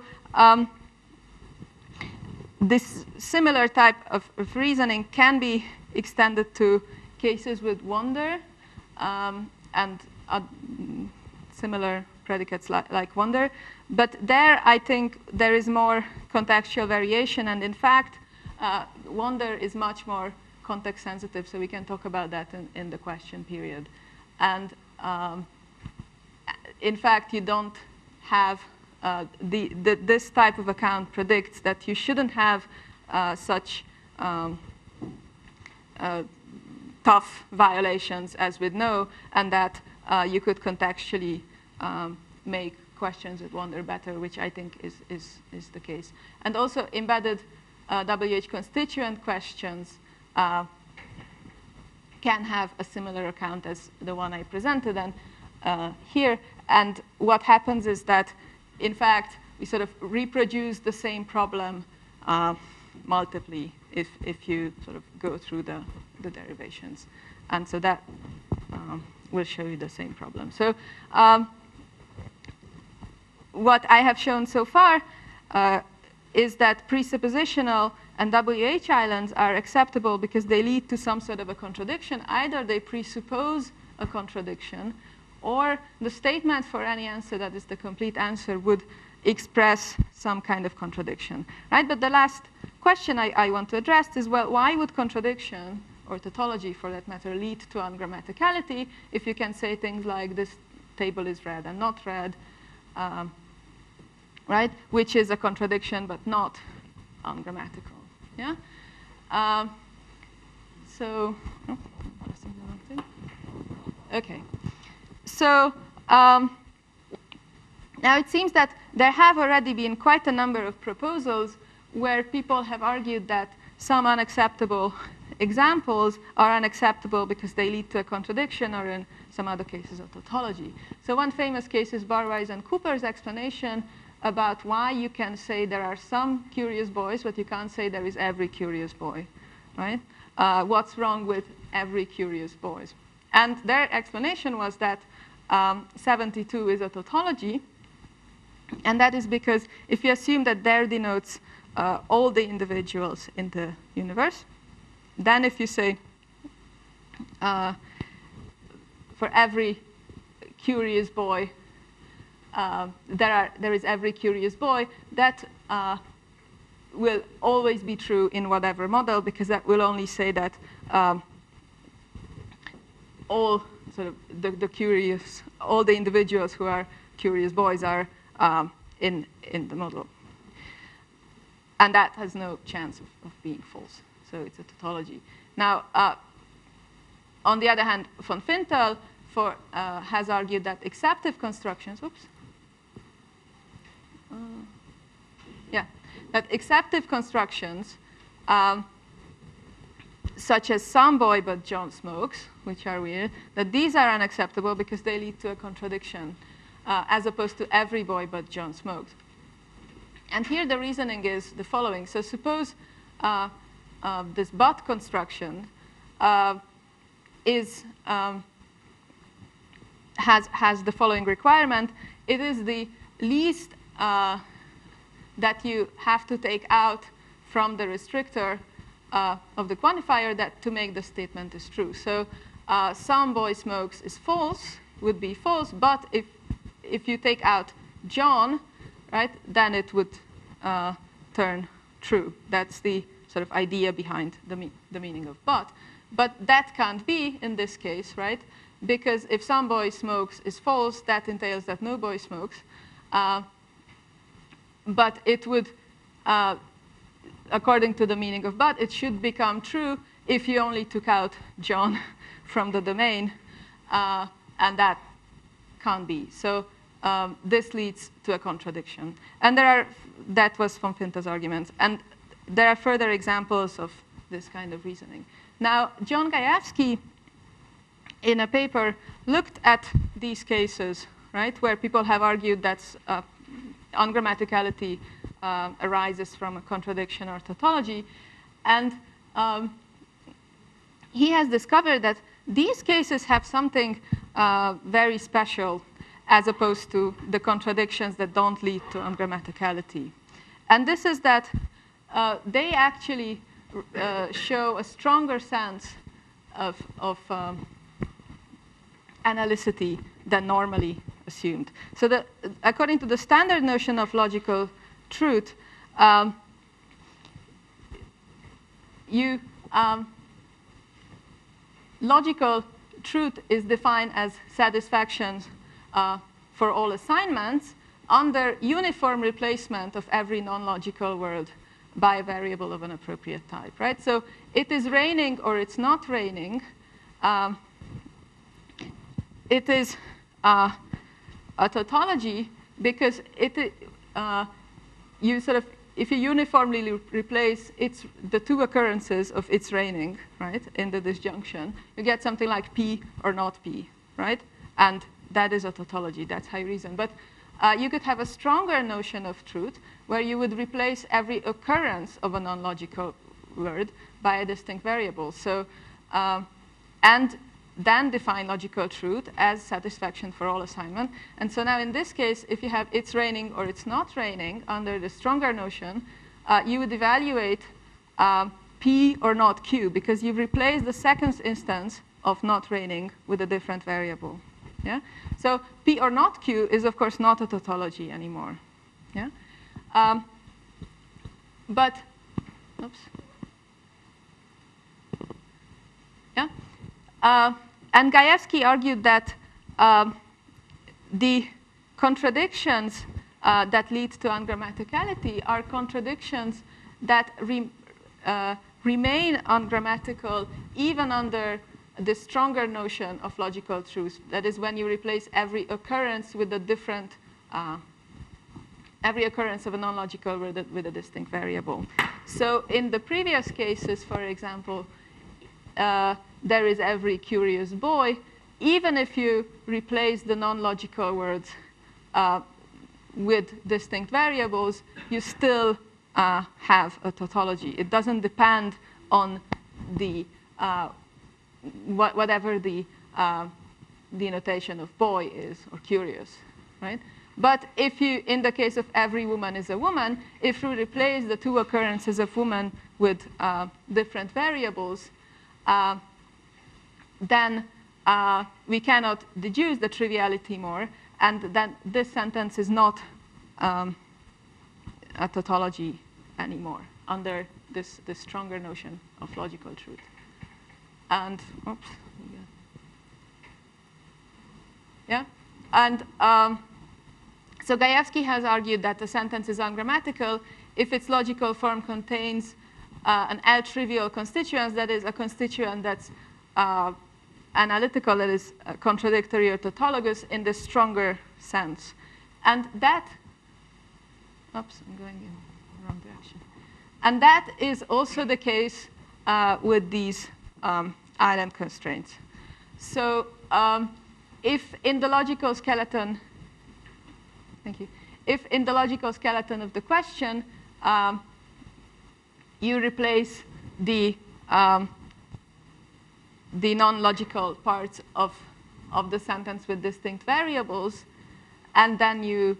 this similar type of reasoning can be extended to cases with wonder and similar predicates like wonder. But there, I think, there is more contextual variation. And in fact, wonder is much more context sensitive. So we can talk about that in the question period. And in fact, you don't have this type of account predicts that you shouldn't have such tough violations as with no, and that you could contextually make questions that wander better, which I think is the case. And also embedded WH constituent questions can have a similar account as the one I presented here. And what happens is that, in fact, we sort of reproduce the same problem multiply if you sort of go through the derivations. And so that will show you the same problem. So what I have shown so far is that presuppositional and WH islands are acceptable because they lead to some sort of a contradiction. Either they presuppose a contradiction, or the statement for any answer that is the complete answer would express some kind of contradiction, right? But the last question I want to address is, well, why would contradiction, or tautology for that matter, lead to ungrammaticality if you can say things like this table is read and not read, right? Which is a contradiction but not ungrammatical, yeah? So, oh, pressing the wrong thing. Okay. So now it seems that there have already been quite a number of proposals where people have argued that some unacceptable examples are unacceptable because they lead to a contradiction, or in some other cases, a tautology. So one famous case is Barwise and Cooper's explanation about why you can say there are some curious boys, but you can't say there is every curious boy, right? What's wrong with every curious boy? And their explanation was that 72 is a tautology, and that is because if you assume that there denotes all the individuals in the universe, then if you say for every curious boy, there is every curious boy, that will always be true in whatever model, because that will only say that all sort of the curious, all the individuals who are curious boys are in the model. And that has no chance of being false. So it's a tautology. Now, on the other hand, von Fintel has argued that acceptive constructions, that acceptive constructions, such as some boy but John smokes, which are weird, that these are unacceptable because they lead to a contradiction, as opposed to every boy but John smokes. And here the reasoning is the following. So suppose this but construction has the following requirement. It is the least that you have to take out from the restrictor of the quantifier that to make the statement is true. So some boy smokes is false, would be false, but if you take out John, right, then it would turn true. That's the sort of idea behind the meaning of but. But that can't be in this case, right? Because if some boy smokes is false, that entails that no boy smokes. But it would, according to the meaning of but, it should become true if you only took out John from the domain, and that can't be. So this leads to a contradiction. And that was von Fintel's argument. And there are further examples of this kind of reasoning. Now, John Gajewski, in a paper, looked at these cases, right, where people have argued that ungrammaticality arises from a contradiction or tautology. And he has discovered that these cases have something very special, as opposed to the contradictions that don't lead to ungrammaticality. And this is that they actually show a stronger sense of analyticity than normally assumed. So according to the standard notion of logical truth, logical truth is defined as satisfaction for all assignments under uniform replacement of every non-logical word by a variable of an appropriate type, right? So it is raining or it's not raining it is a tautology because you sort of, if you uniformly replace the two occurrences of its reigning, right, in the disjunction, you get something like P or not P, right? And that is a tautology. That's how you reason. But you could have a stronger notion of truth where you would replace every occurrence of a non-logical word by a distinct variable. So, and then define logical truth as satisfaction for all assignment. And so now in this case, if you have it's raining or it's not raining under the stronger notion, you would evaluate P or not Q because you've replaced the second instance of not raining with a different variable. Yeah? So P or not Q is, of course, not a tautology anymore. Yeah? But, oops. Yeah? And Gajewski argued that the contradictions that lead to ungrammaticality are contradictions that remain ungrammatical even under the stronger notion of logical truth. That is when you replace every occurrence with a different, every occurrence of a non-logical word with a distinct variable. So in the previous cases, for example, there is every curious boy, even if you replace the non-logical words with distinct variables, you still have a tautology. It doesn't depend on the whatever the notation of boy is or curious, right? But if you, in the case of every woman is a woman, if you replace the two occurrences of woman with different variables, then we cannot deduce the triviality more, and then this sentence is not a tautology anymore under this stronger notion of logical truth. And, oops, yeah, and so Gajewski has argued that the sentence is ungrammatical if its logical form contains an L-trivial constituent, that is a constituent that's analytical, that is contradictory or tautologous in the stronger sense. And that, oops, I'm going in the wrong direction. And that is also the case with these island constraints. So if in the logical skeleton, thank you, if in the logical skeleton of the question, you replace the non-logical parts of the sentence with distinct variables, and then you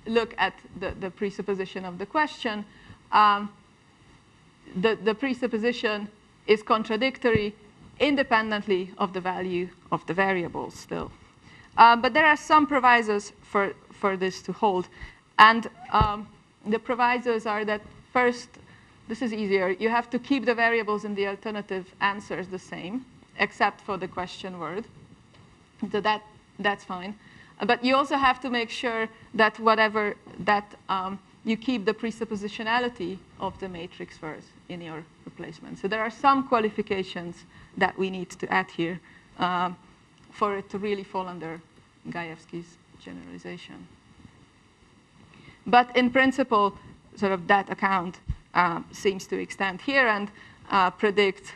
look at the presupposition of the question, the presupposition is contradictory independently of the value of the variables still. But there are some provisos for this to hold. And the provisos are that first, this is easier. You have to keep the variables in the alternative answers the same, except for the question word. So that's fine. But you also have to make sure that you keep the presuppositionality of the matrix first in your replacement. So there are some qualifications that we need to add here for it to really fall under Gajewski's generalization. But in principle, sort of that account seems to extend here and predict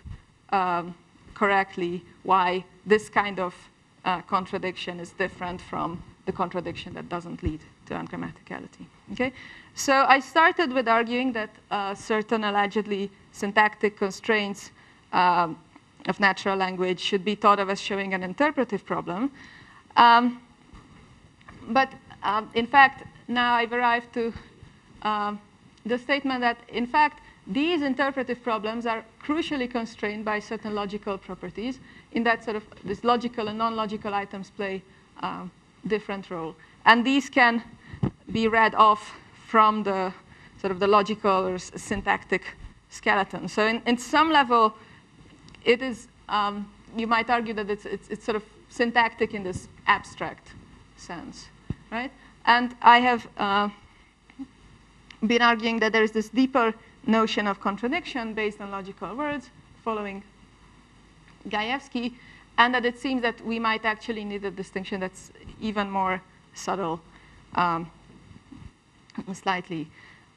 correctly why this kind of contradiction is different from the contradiction that doesn't lead to ungrammaticality. Okay? So I started with arguing that certain allegedly syntactic constraints of natural language should be thought of as showing an interpretive problem. But in fact, now I've arrived to the statement that, in fact, these interpretive problems are crucially constrained by certain logical properties, in that sort of this logical and non-logical items play different role. And these can be read off from the sort of the logical or syntactic skeleton. So in some level, it is, you might argue that it's sort of syntactic in this abstract sense, right? And I have been arguing that there is this deeper notion of contradiction based on logical words following Gajewski, and that it seems that we might actually need a distinction that's even more subtle, slightly.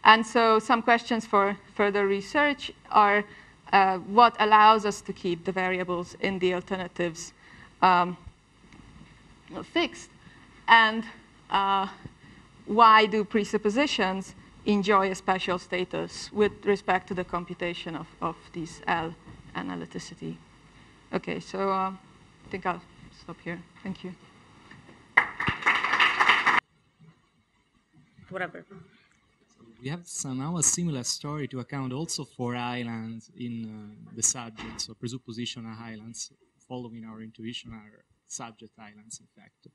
And so some questions for further research are what allows us to keep the variables in the alternatives fixed, and why do presuppositions enjoy a special status with respect to the computation of these L analyticity. Okay, so I think I'll stop here. Thank you. Whatever. We have somehow a similar story to account also for islands in the subject, so presuppositional islands, following our intuition are subject islands, in fact.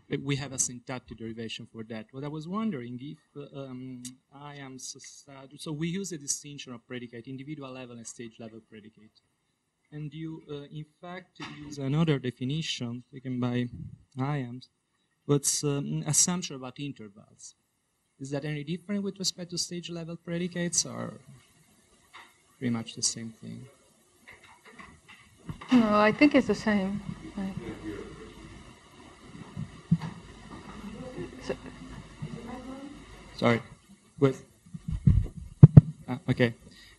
But we have a syntactic derivation for that. What I was wondering if I am, so we use a distinction of predicate, individual level and stage level predicate. And you, in fact, use another definition taken by IAMS, what's assumption about intervals. Is that any different with respect to stage level predicates, or pretty much the same thing? No, I think it's the same. Sorry. With okay.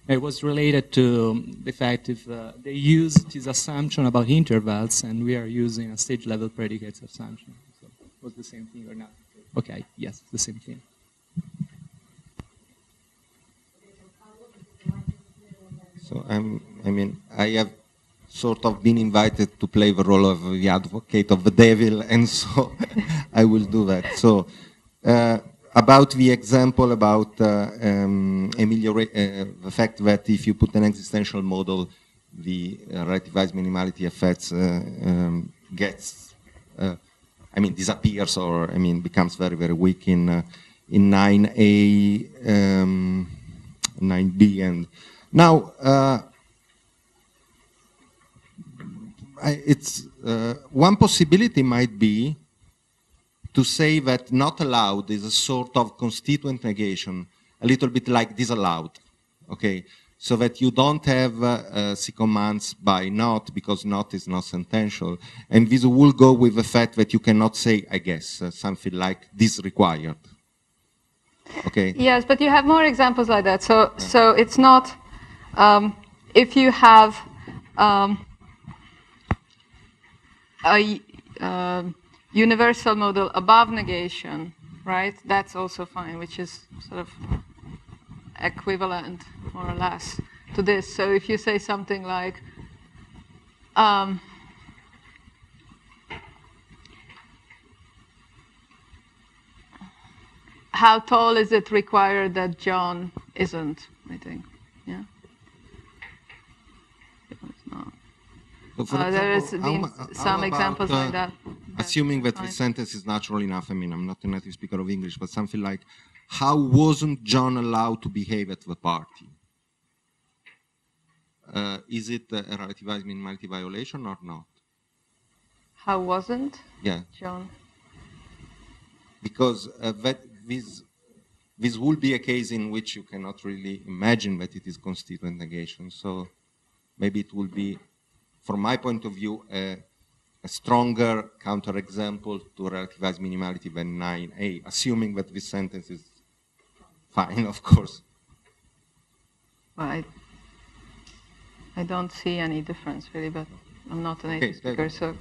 It was related to the fact if they use this assumption about intervals and we are using a stage level predicates assumption. So was the same thing or not? Okay, yes, the same thing. So I have sort of been invited to play the role of the advocate of the devil, and so I will do that. So about the example about the fact that if you put an existential model, the relativized minimality effects disappears, or becomes very, very weak in 9A, 9B, and now one possibility might be to say that not allowed is a sort of constituent negation, a little bit like disallowed, okay? So that you don't have C-commands by not, because not is not sentential. And this will go with the fact that you cannot say, I guess, something like this required. Okay? Yes, but you have more examples like that. So it's not, if you have a universal model above negation, right? That's also fine, which is sort of equivalent, more or less, to this. So if you say something like, how tall is it required that John isn't, I think, yeah? It's not. So for there has example, been some examples like that. Assuming that this sentence is natural enough, I'm not a native speaker of English, but something like, how wasn't John allowed to behave at the party? Is it a relativized minimality violation or not? How wasn't John? Because this will be a case in which you cannot really imagine that it is constituent negation. So maybe it will be, from my point of view, a stronger counterexample to relativized minimality than 9A, assuming that this sentence is fine, of course. Well, I don't see any difference, really, but I'm not a native speaker, so...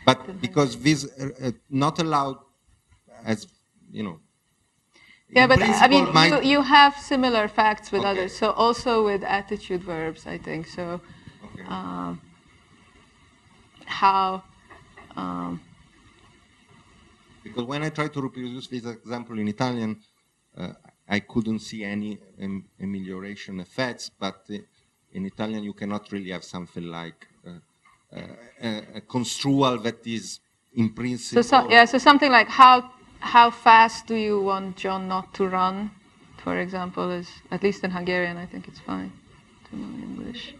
But because this not allowed, as, Yeah, but I mean, you have similar facts with others, so also with attitude verbs, I think, so... how... because when I try to reproduce this example in Italian, I couldn't see any amelioration effects, but in Italian you cannot really have something like a construal that is in principle... So something like how fast do you want John not to run, for example, is, at least in Hungarian, I think it's fine to know in English.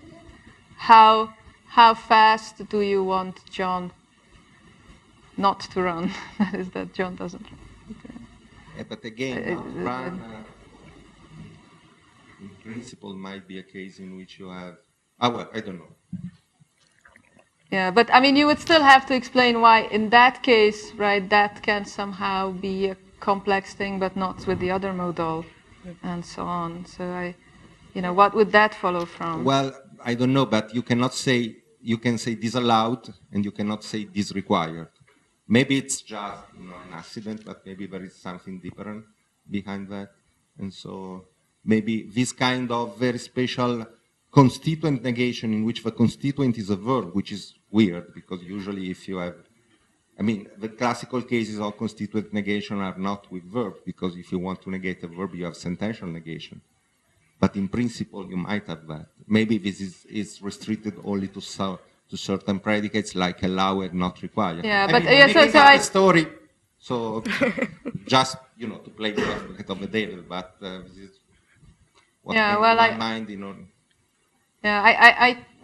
How fast do you want John not to run? That is, that John doesn't run. But again, not run, in principle, might be a case in which you have... well, I don't know. Yeah, but I mean, you would still have to explain why, in that case, right, that can somehow be a complex thing, but not with the other modal, and so on. So what would that follow from? Well, I don't know, but you cannot say, you can say disallowed, and you cannot say disrequired. Maybe it's just an accident, but maybe there is something different behind that. And so maybe this kind of very special constituent negation in which the constituent is a verb, which is weird, because usually if you have, I mean, the classical cases of constituent negation are not with verb, because if you want to negate a verb, you have sentential negation. But in principle, you might have that. Maybe this is restricted only to certain predicates, like allow and not require. Yeah, I but mean, so the story. So just to play the advocate of the devil, but this is what came to my mind. Yeah,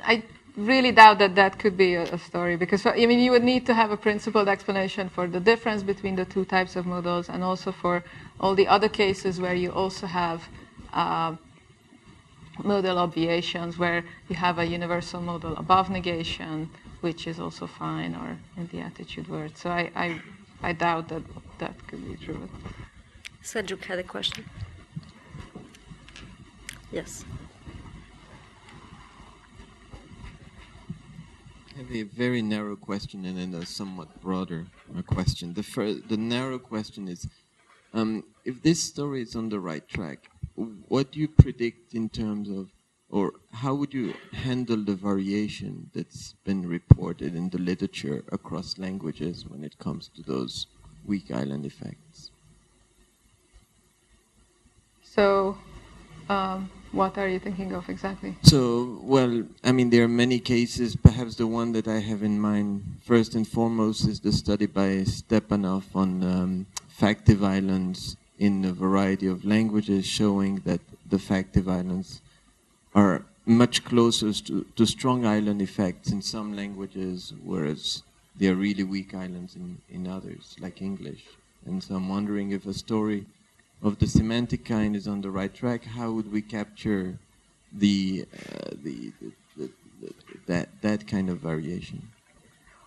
I really doubt that could be a story, because I mean, you would need to have a principled explanation for the difference between the two types of modals, and also for all the other cases where you also have modal obviations, where you have a universal modal above negation, which is also fine, or in the attitude word. So I doubt that could be true. Cedric had a question. Yes. I have a very narrow question and then a somewhat broader question. The narrow question is, if this story is on the right track, what do you predict in terms of, or how would you handle the variation that's been reported in the literature across languages when it comes to those weak island effects? So, what are you thinking of exactly? So, well, I mean, there are many cases. Perhaps the one that I have in mind, first and foremost, is the study by Stepanov on factive islands in a variety of languages, showing that the factive islands are much closer to strong island effects in some languages, whereas they are really weak islands in others, like English. And so I'm wondering if a story of the semantic kind is on the right track. How would we capture that kind of variation?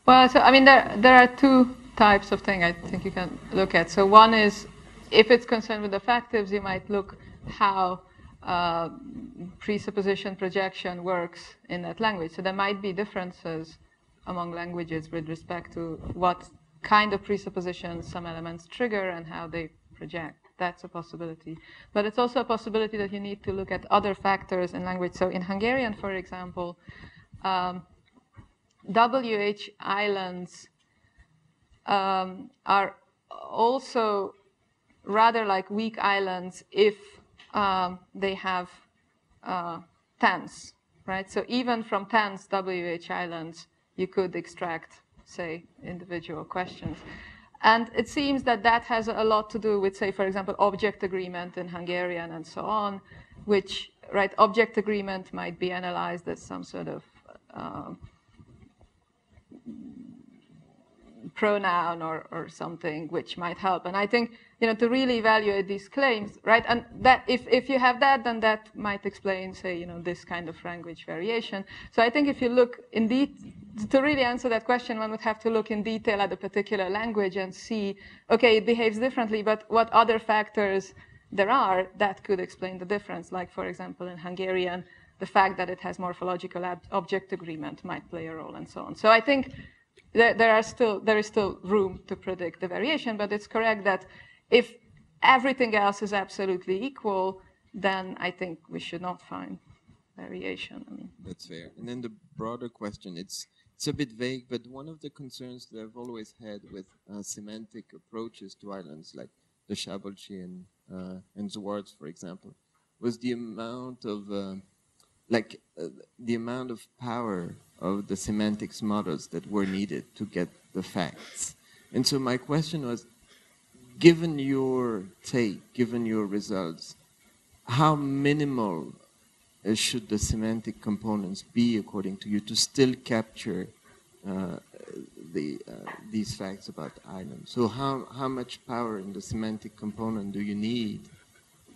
Well, so I mean, there are two types of thing I think you can look at. So one is, if it's concerned with the factives, you might look how presupposition projection works in that language. So there might be differences among languages with respect to what kind of presuppositions some elements trigger and how they project. That's a possibility. But it's also a possibility that you need to look at other factors in language. So in Hungarian, for example, WH islands are also rather like weak islands if they have tense, right? So even from tense WH islands, you could extract, say, individual questions. And it seems that has a lot to do with, say, for example, object agreement in Hungarian and so on, which, right, object agreement might be analyzed as some sort of pronoun or something which might help. And I think, to really evaluate these claims, right, and that if you have that, then that might explain, say, this kind of language variation. So I think if you look indeed, to really answer that question, one would have to look in detail at a particular language and see, okay, it behaves differently, but what other factors there are that could explain the difference. Like, for example, in Hungarian, the fact that it has morphological object agreement might play a role, and so on. So I think there is still room to predict the variation, but it's correct that if everything else is absolutely equal, then I think we should not find variation. I mean, that's fair. And then the broader question, it's a bit vague, but one of the concerns that I've always had with semantic approaches to islands, like the Szabolcsy and Zwartz, for example, was the amount of the amount of power of the semantics models that were needed to get the facts. And so my question was, given your take, given your results, how minimal should the semantic components be, according to you, to still capture these facts about islands? So how much power in the semantic component do you need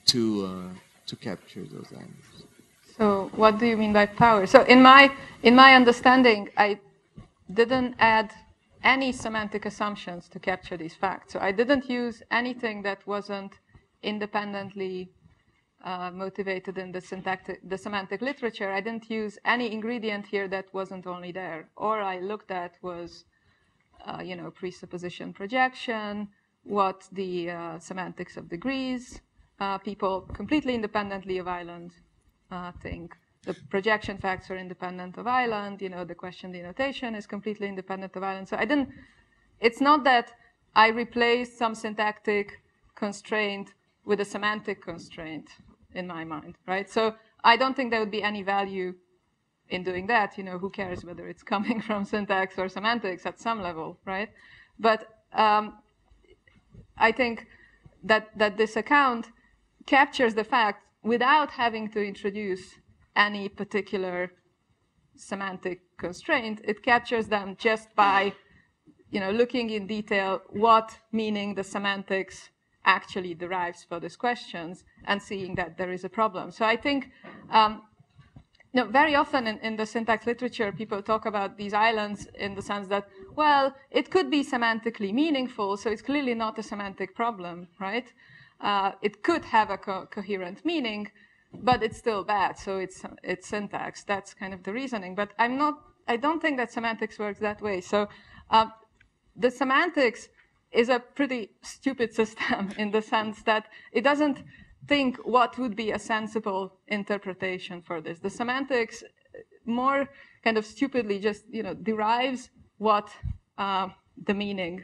to capture those islands? So what do you mean by power? So in my understanding, didn't add any semantic assumptions to capture these facts. So I didn't use anything that wasn't independently motivated in the semantic literature. I didn't use any ingredient here that wasn't only there. All I looked at was, presupposition projection, what the semantics of degrees, people completely independently of island think. The projection facts are independent of island, the question denotation is completely independent of island. So it's not that I replaced some syntactic constraint with a semantic constraint in my mind, right? So I don't think there would be any value in doing that. Who cares whether it's coming from syntax or semantics at some level, right? But I think that this account captures the fact without having to introduce any particular semantic constraint. It captures them just by, looking in detail what meaning the semantics actually derives for these questions and seeing that there is a problem. So I think, very often in the syntax literature, people talk about these islands in the sense that, well, it could be semantically meaningful, so it's clearly not a semantic problem, right? It could have a coherent meaning, but it's still bad, so it's syntax. That's kind of the reasoning. But I don't think that semantics works that way. So the semantics is a pretty stupid system in the sense that it doesn't think what would be a sensible interpretation for this. The semantics more kind of stupidly just, derives what the meaning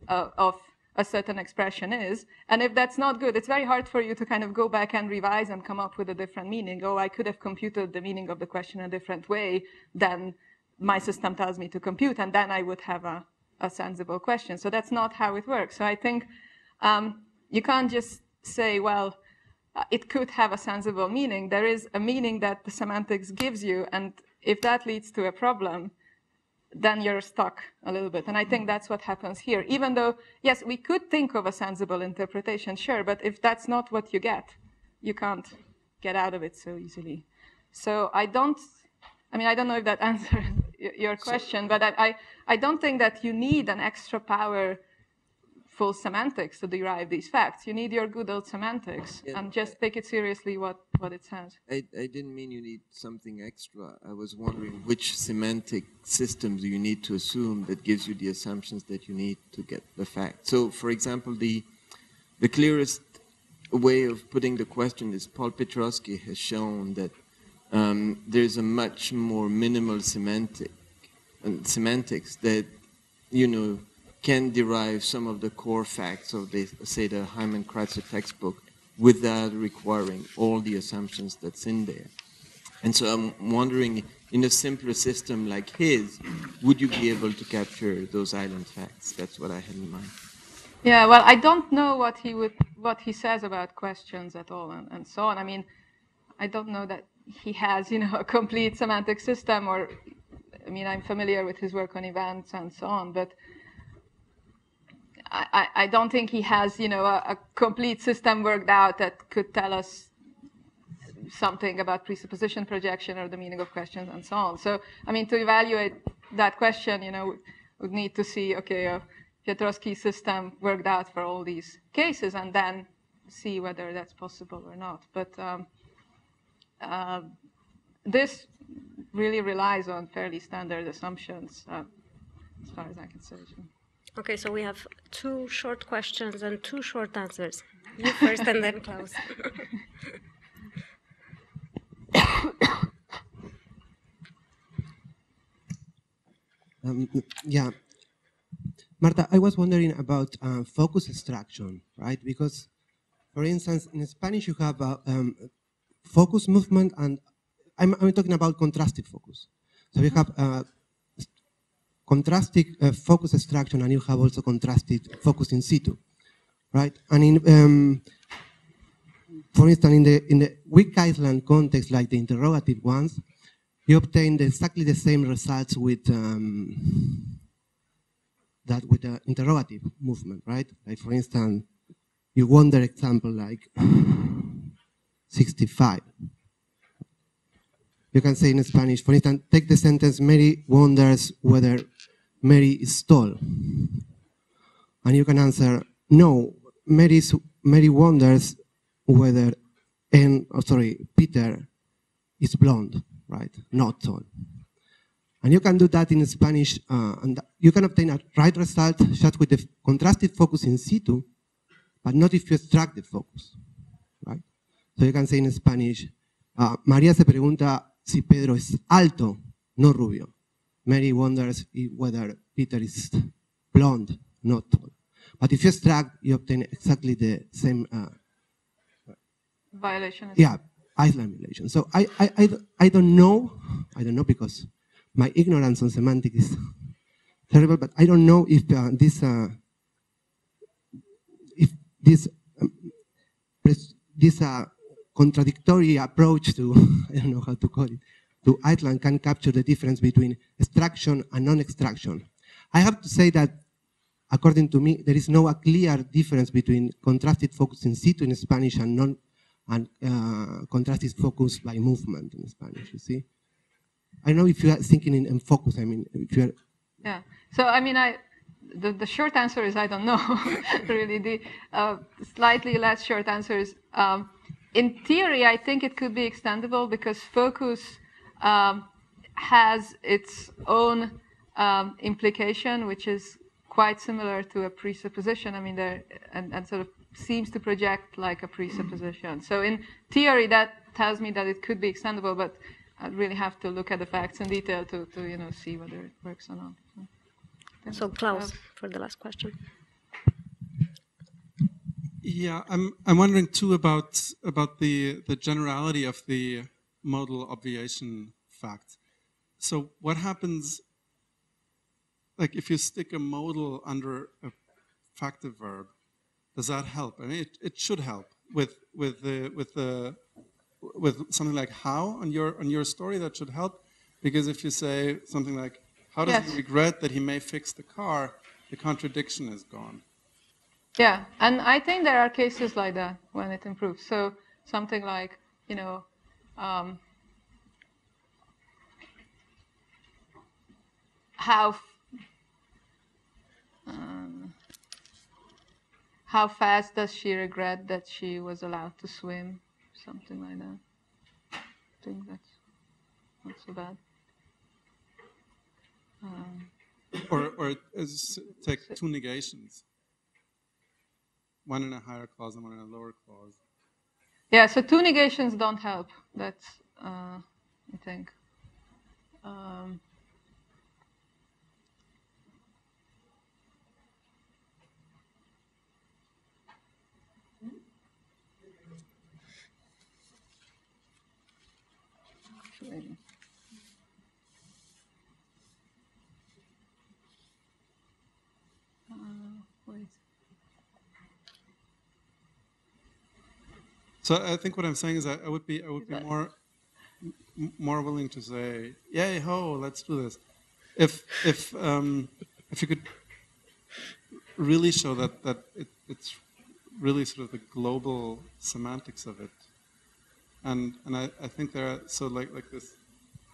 of a certain expression is. And if that's not good, it's very hard for you to kind of go back and revise and come up with a different meaning. Oh, I could have computed the meaning of the question a different way than my system tells me to compute, and then I would have a sensible question. So that's not how it works. So I think you can't just say, well, it could have a sensible meaning. There is a meaning that the semantics gives you, and if that leads to a problem, then you're stuck a little bit. And I think that's what happens here. Even though, yes, we could think of a sensible interpretation, sure, but if that's not what you get, you can't get out of it so easily. So I don't know if that answers your question, but I don't think that you need an extra powerful semantics to derive these facts. You need your good old semantics, and just take it seriously what it says. I didn't mean you need something extra. I was wondering which semantic systems you need to assume that gives you the assumptions that you need to get the fact. So, for example, the clearest way of putting the question is Paul Petrosky has shown that there's a much more minimal semantics that, can derive some of the core facts of the Hyman-Kratzer textbook without requiring all the assumptions that's in there. And so I'm wondering, in a simpler system like his, would you be able to capture those island facts? That's what I had in mind. Yeah, well, I don't know what he says about questions at all and so on. I mean, I don't know that he has, a complete semantic system, or, I'm familiar with his work on events and so on, but I don't think he has, a complete system worked out that could tell us something about presupposition projection or the meaning of questions and so on. So, to evaluate that question, we'd need to see, okay, Petrosky's system worked out for all these cases, and then see whether that's possible or not. But this really relies on fairly standard assumptions, as far as I can say. Okay, so we have 2 short questions and 2 short answers. You first and then Klaus. Yeah. Marta, I was wondering about focus extraction, right? Because, for instance, in Spanish you have focus movement, and I'm talking about contrastive focus. So you have contrastive focus extraction, and you have also contrastive focus in situ, right? And in, for instance, in the weak island context, like the interrogative ones, you obtain exactly the same results with with the interrogative movement, right? Like, for instance, you wonder example like 65. you can say in Spanish, for instance, take the sentence, Mary wonders whether Mary is tall. And you can answer, no, Mary wonders whether, Peter is blonde, right? Not tall. And you can do that in Spanish, and you can obtain a right result just with the contrasted focus in situ, but not if you extract the focus, right? So you can say in Spanish, María se pregunta si Pedro es alto, no rubio. Mary wonders whether Peter is blonde, not tall. But if you extract, you obtain exactly the same Violation. Yeah, Iceland violation. So I don't know because my ignorance on semantic is terrible, but I don't know if this contradictory approach to, I don't know how to call it, to Iceland can capture the difference between extraction and non-extraction. I have to say that, according to me, there is no clear difference between contrasted focus in situ in Spanish and contrasted focus by movement in Spanish, you see? I don't know if you are thinking in focus, I mean, if you are... Yeah, so I mean, the short answer is I don't know, really. The slightly less short answer is, in theory, I think it could be extendable because focus has its own implication, which is quite similar to a presupposition. I mean, and sort of seems to project like a presupposition. So in theory, that tells me that it could be extendable, but I'd really have to look at the facts in detail to see whether it works or not. So Klaus, for the last question. Yeah, I'm wondering too about the generality of the modal obviation fact. So what happens, like if you stick a modal under a factive verb, does that help? I mean, it should help with something like how on your story. That should help, because if you say something like, how does he regret that he may fix the car, the contradiction is gone. Yeah, and I think there are cases like that when it improves. So something like, how fast does she regret that she was allowed to swim? Something like that. I think that's not so bad. Or take two negations. One in a higher clause and one in a lower clause. Yeah, so two negations don't help. That's, I think. Wait. So I think what I'm saying is I would be more willing to say, yay ho, let's do this, if you could really show that it's really sort of the global semantics of it, and I think there are, so like this,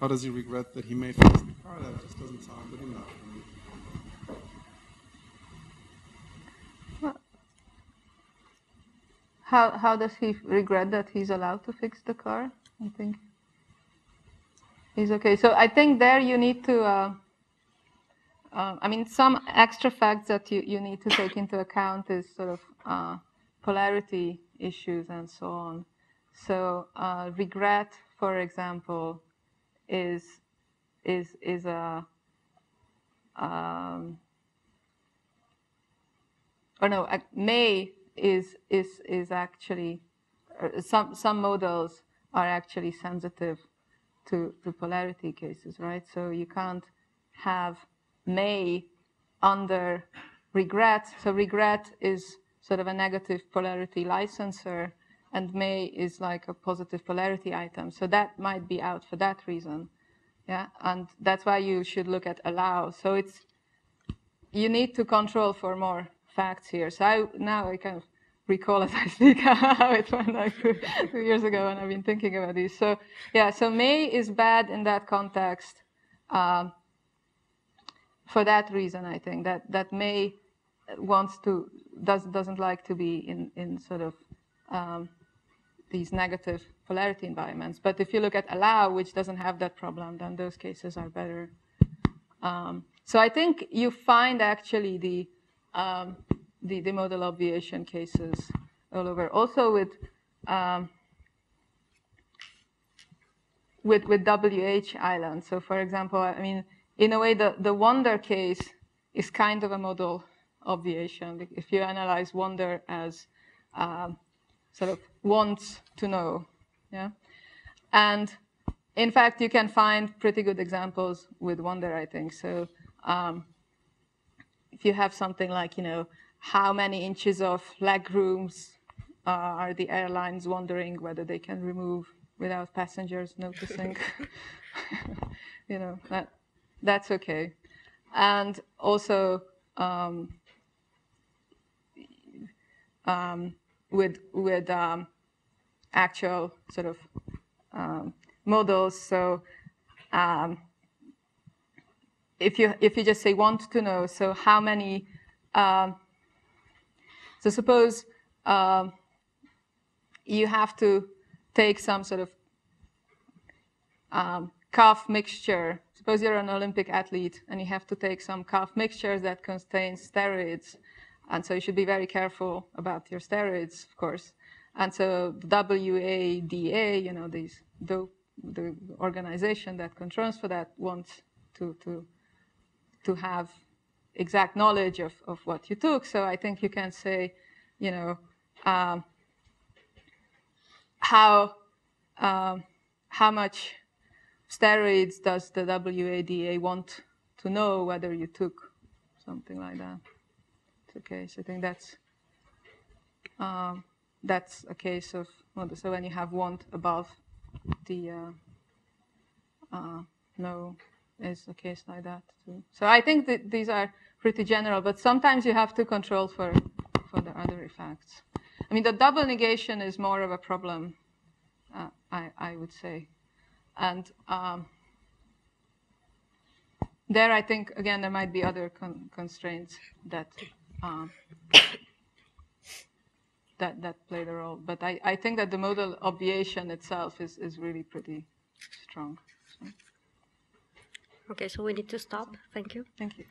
how does he regret that he may fix the car? That just doesn't sound good enough for me. How does he regret that he's allowed to fix the car? I think he's okay. So I think there you need to, I mean, some extra facts that you need to take into account is sort of polarity issues and so on. So regret, for example, is a, or no, may is actually, some modals are actually sensitive to polarity cases, right? So you can't have may under regret. So regret is sort of a negative polarity licensor, and may is like a positive polarity item. So that might be out for that reason, yeah? And that's why you should look at allow. So you need to control for more facts here. So now I kind of recall as I speak how it went like 2 years ago, and I've been thinking about these. So yeah, so may is bad in that context for that reason. I think that may doesn't like to be in sort of these negative polarity environments. But if you look at allow, which doesn't have that problem, then those cases are better. So I think you find actually the modal obviation cases all over. Also with WH islands. So for example, I mean, in a way, the wonder case is kind of a modal obviation. If you analyze wonder as sort of wants to know, yeah. And in fact, you can find pretty good examples with wonder, I think. So if you have something like, how many inches of leg rooms are the airlines wondering whether they can remove without passengers noticing, that's okay. And also with actual sort of models. So if you just say want to know, so how many? So suppose you have to take some sort of calf mixture. Suppose you're an Olympic athlete and you have to take some calf mixture that contains steroids. And so you should be very careful about your steroids, of course. And so WADA, the organization that controls for that wants to have exact knowledge of what you took. So I think you can say, how much steroids does the WADA want to know whether you took, something like that. Okay, so I think that's a case of model. So when you have want above the no is a case like that too. So I think that these are pretty general, but sometimes you have to control for the other effects. I mean, the double negation is more of a problem, I would say, and there I think again there might be other constraints that that play the role. But I think that the modal obviation itself is really pretty strong. So. Okay, so we need to stop. Thank you. Thank you.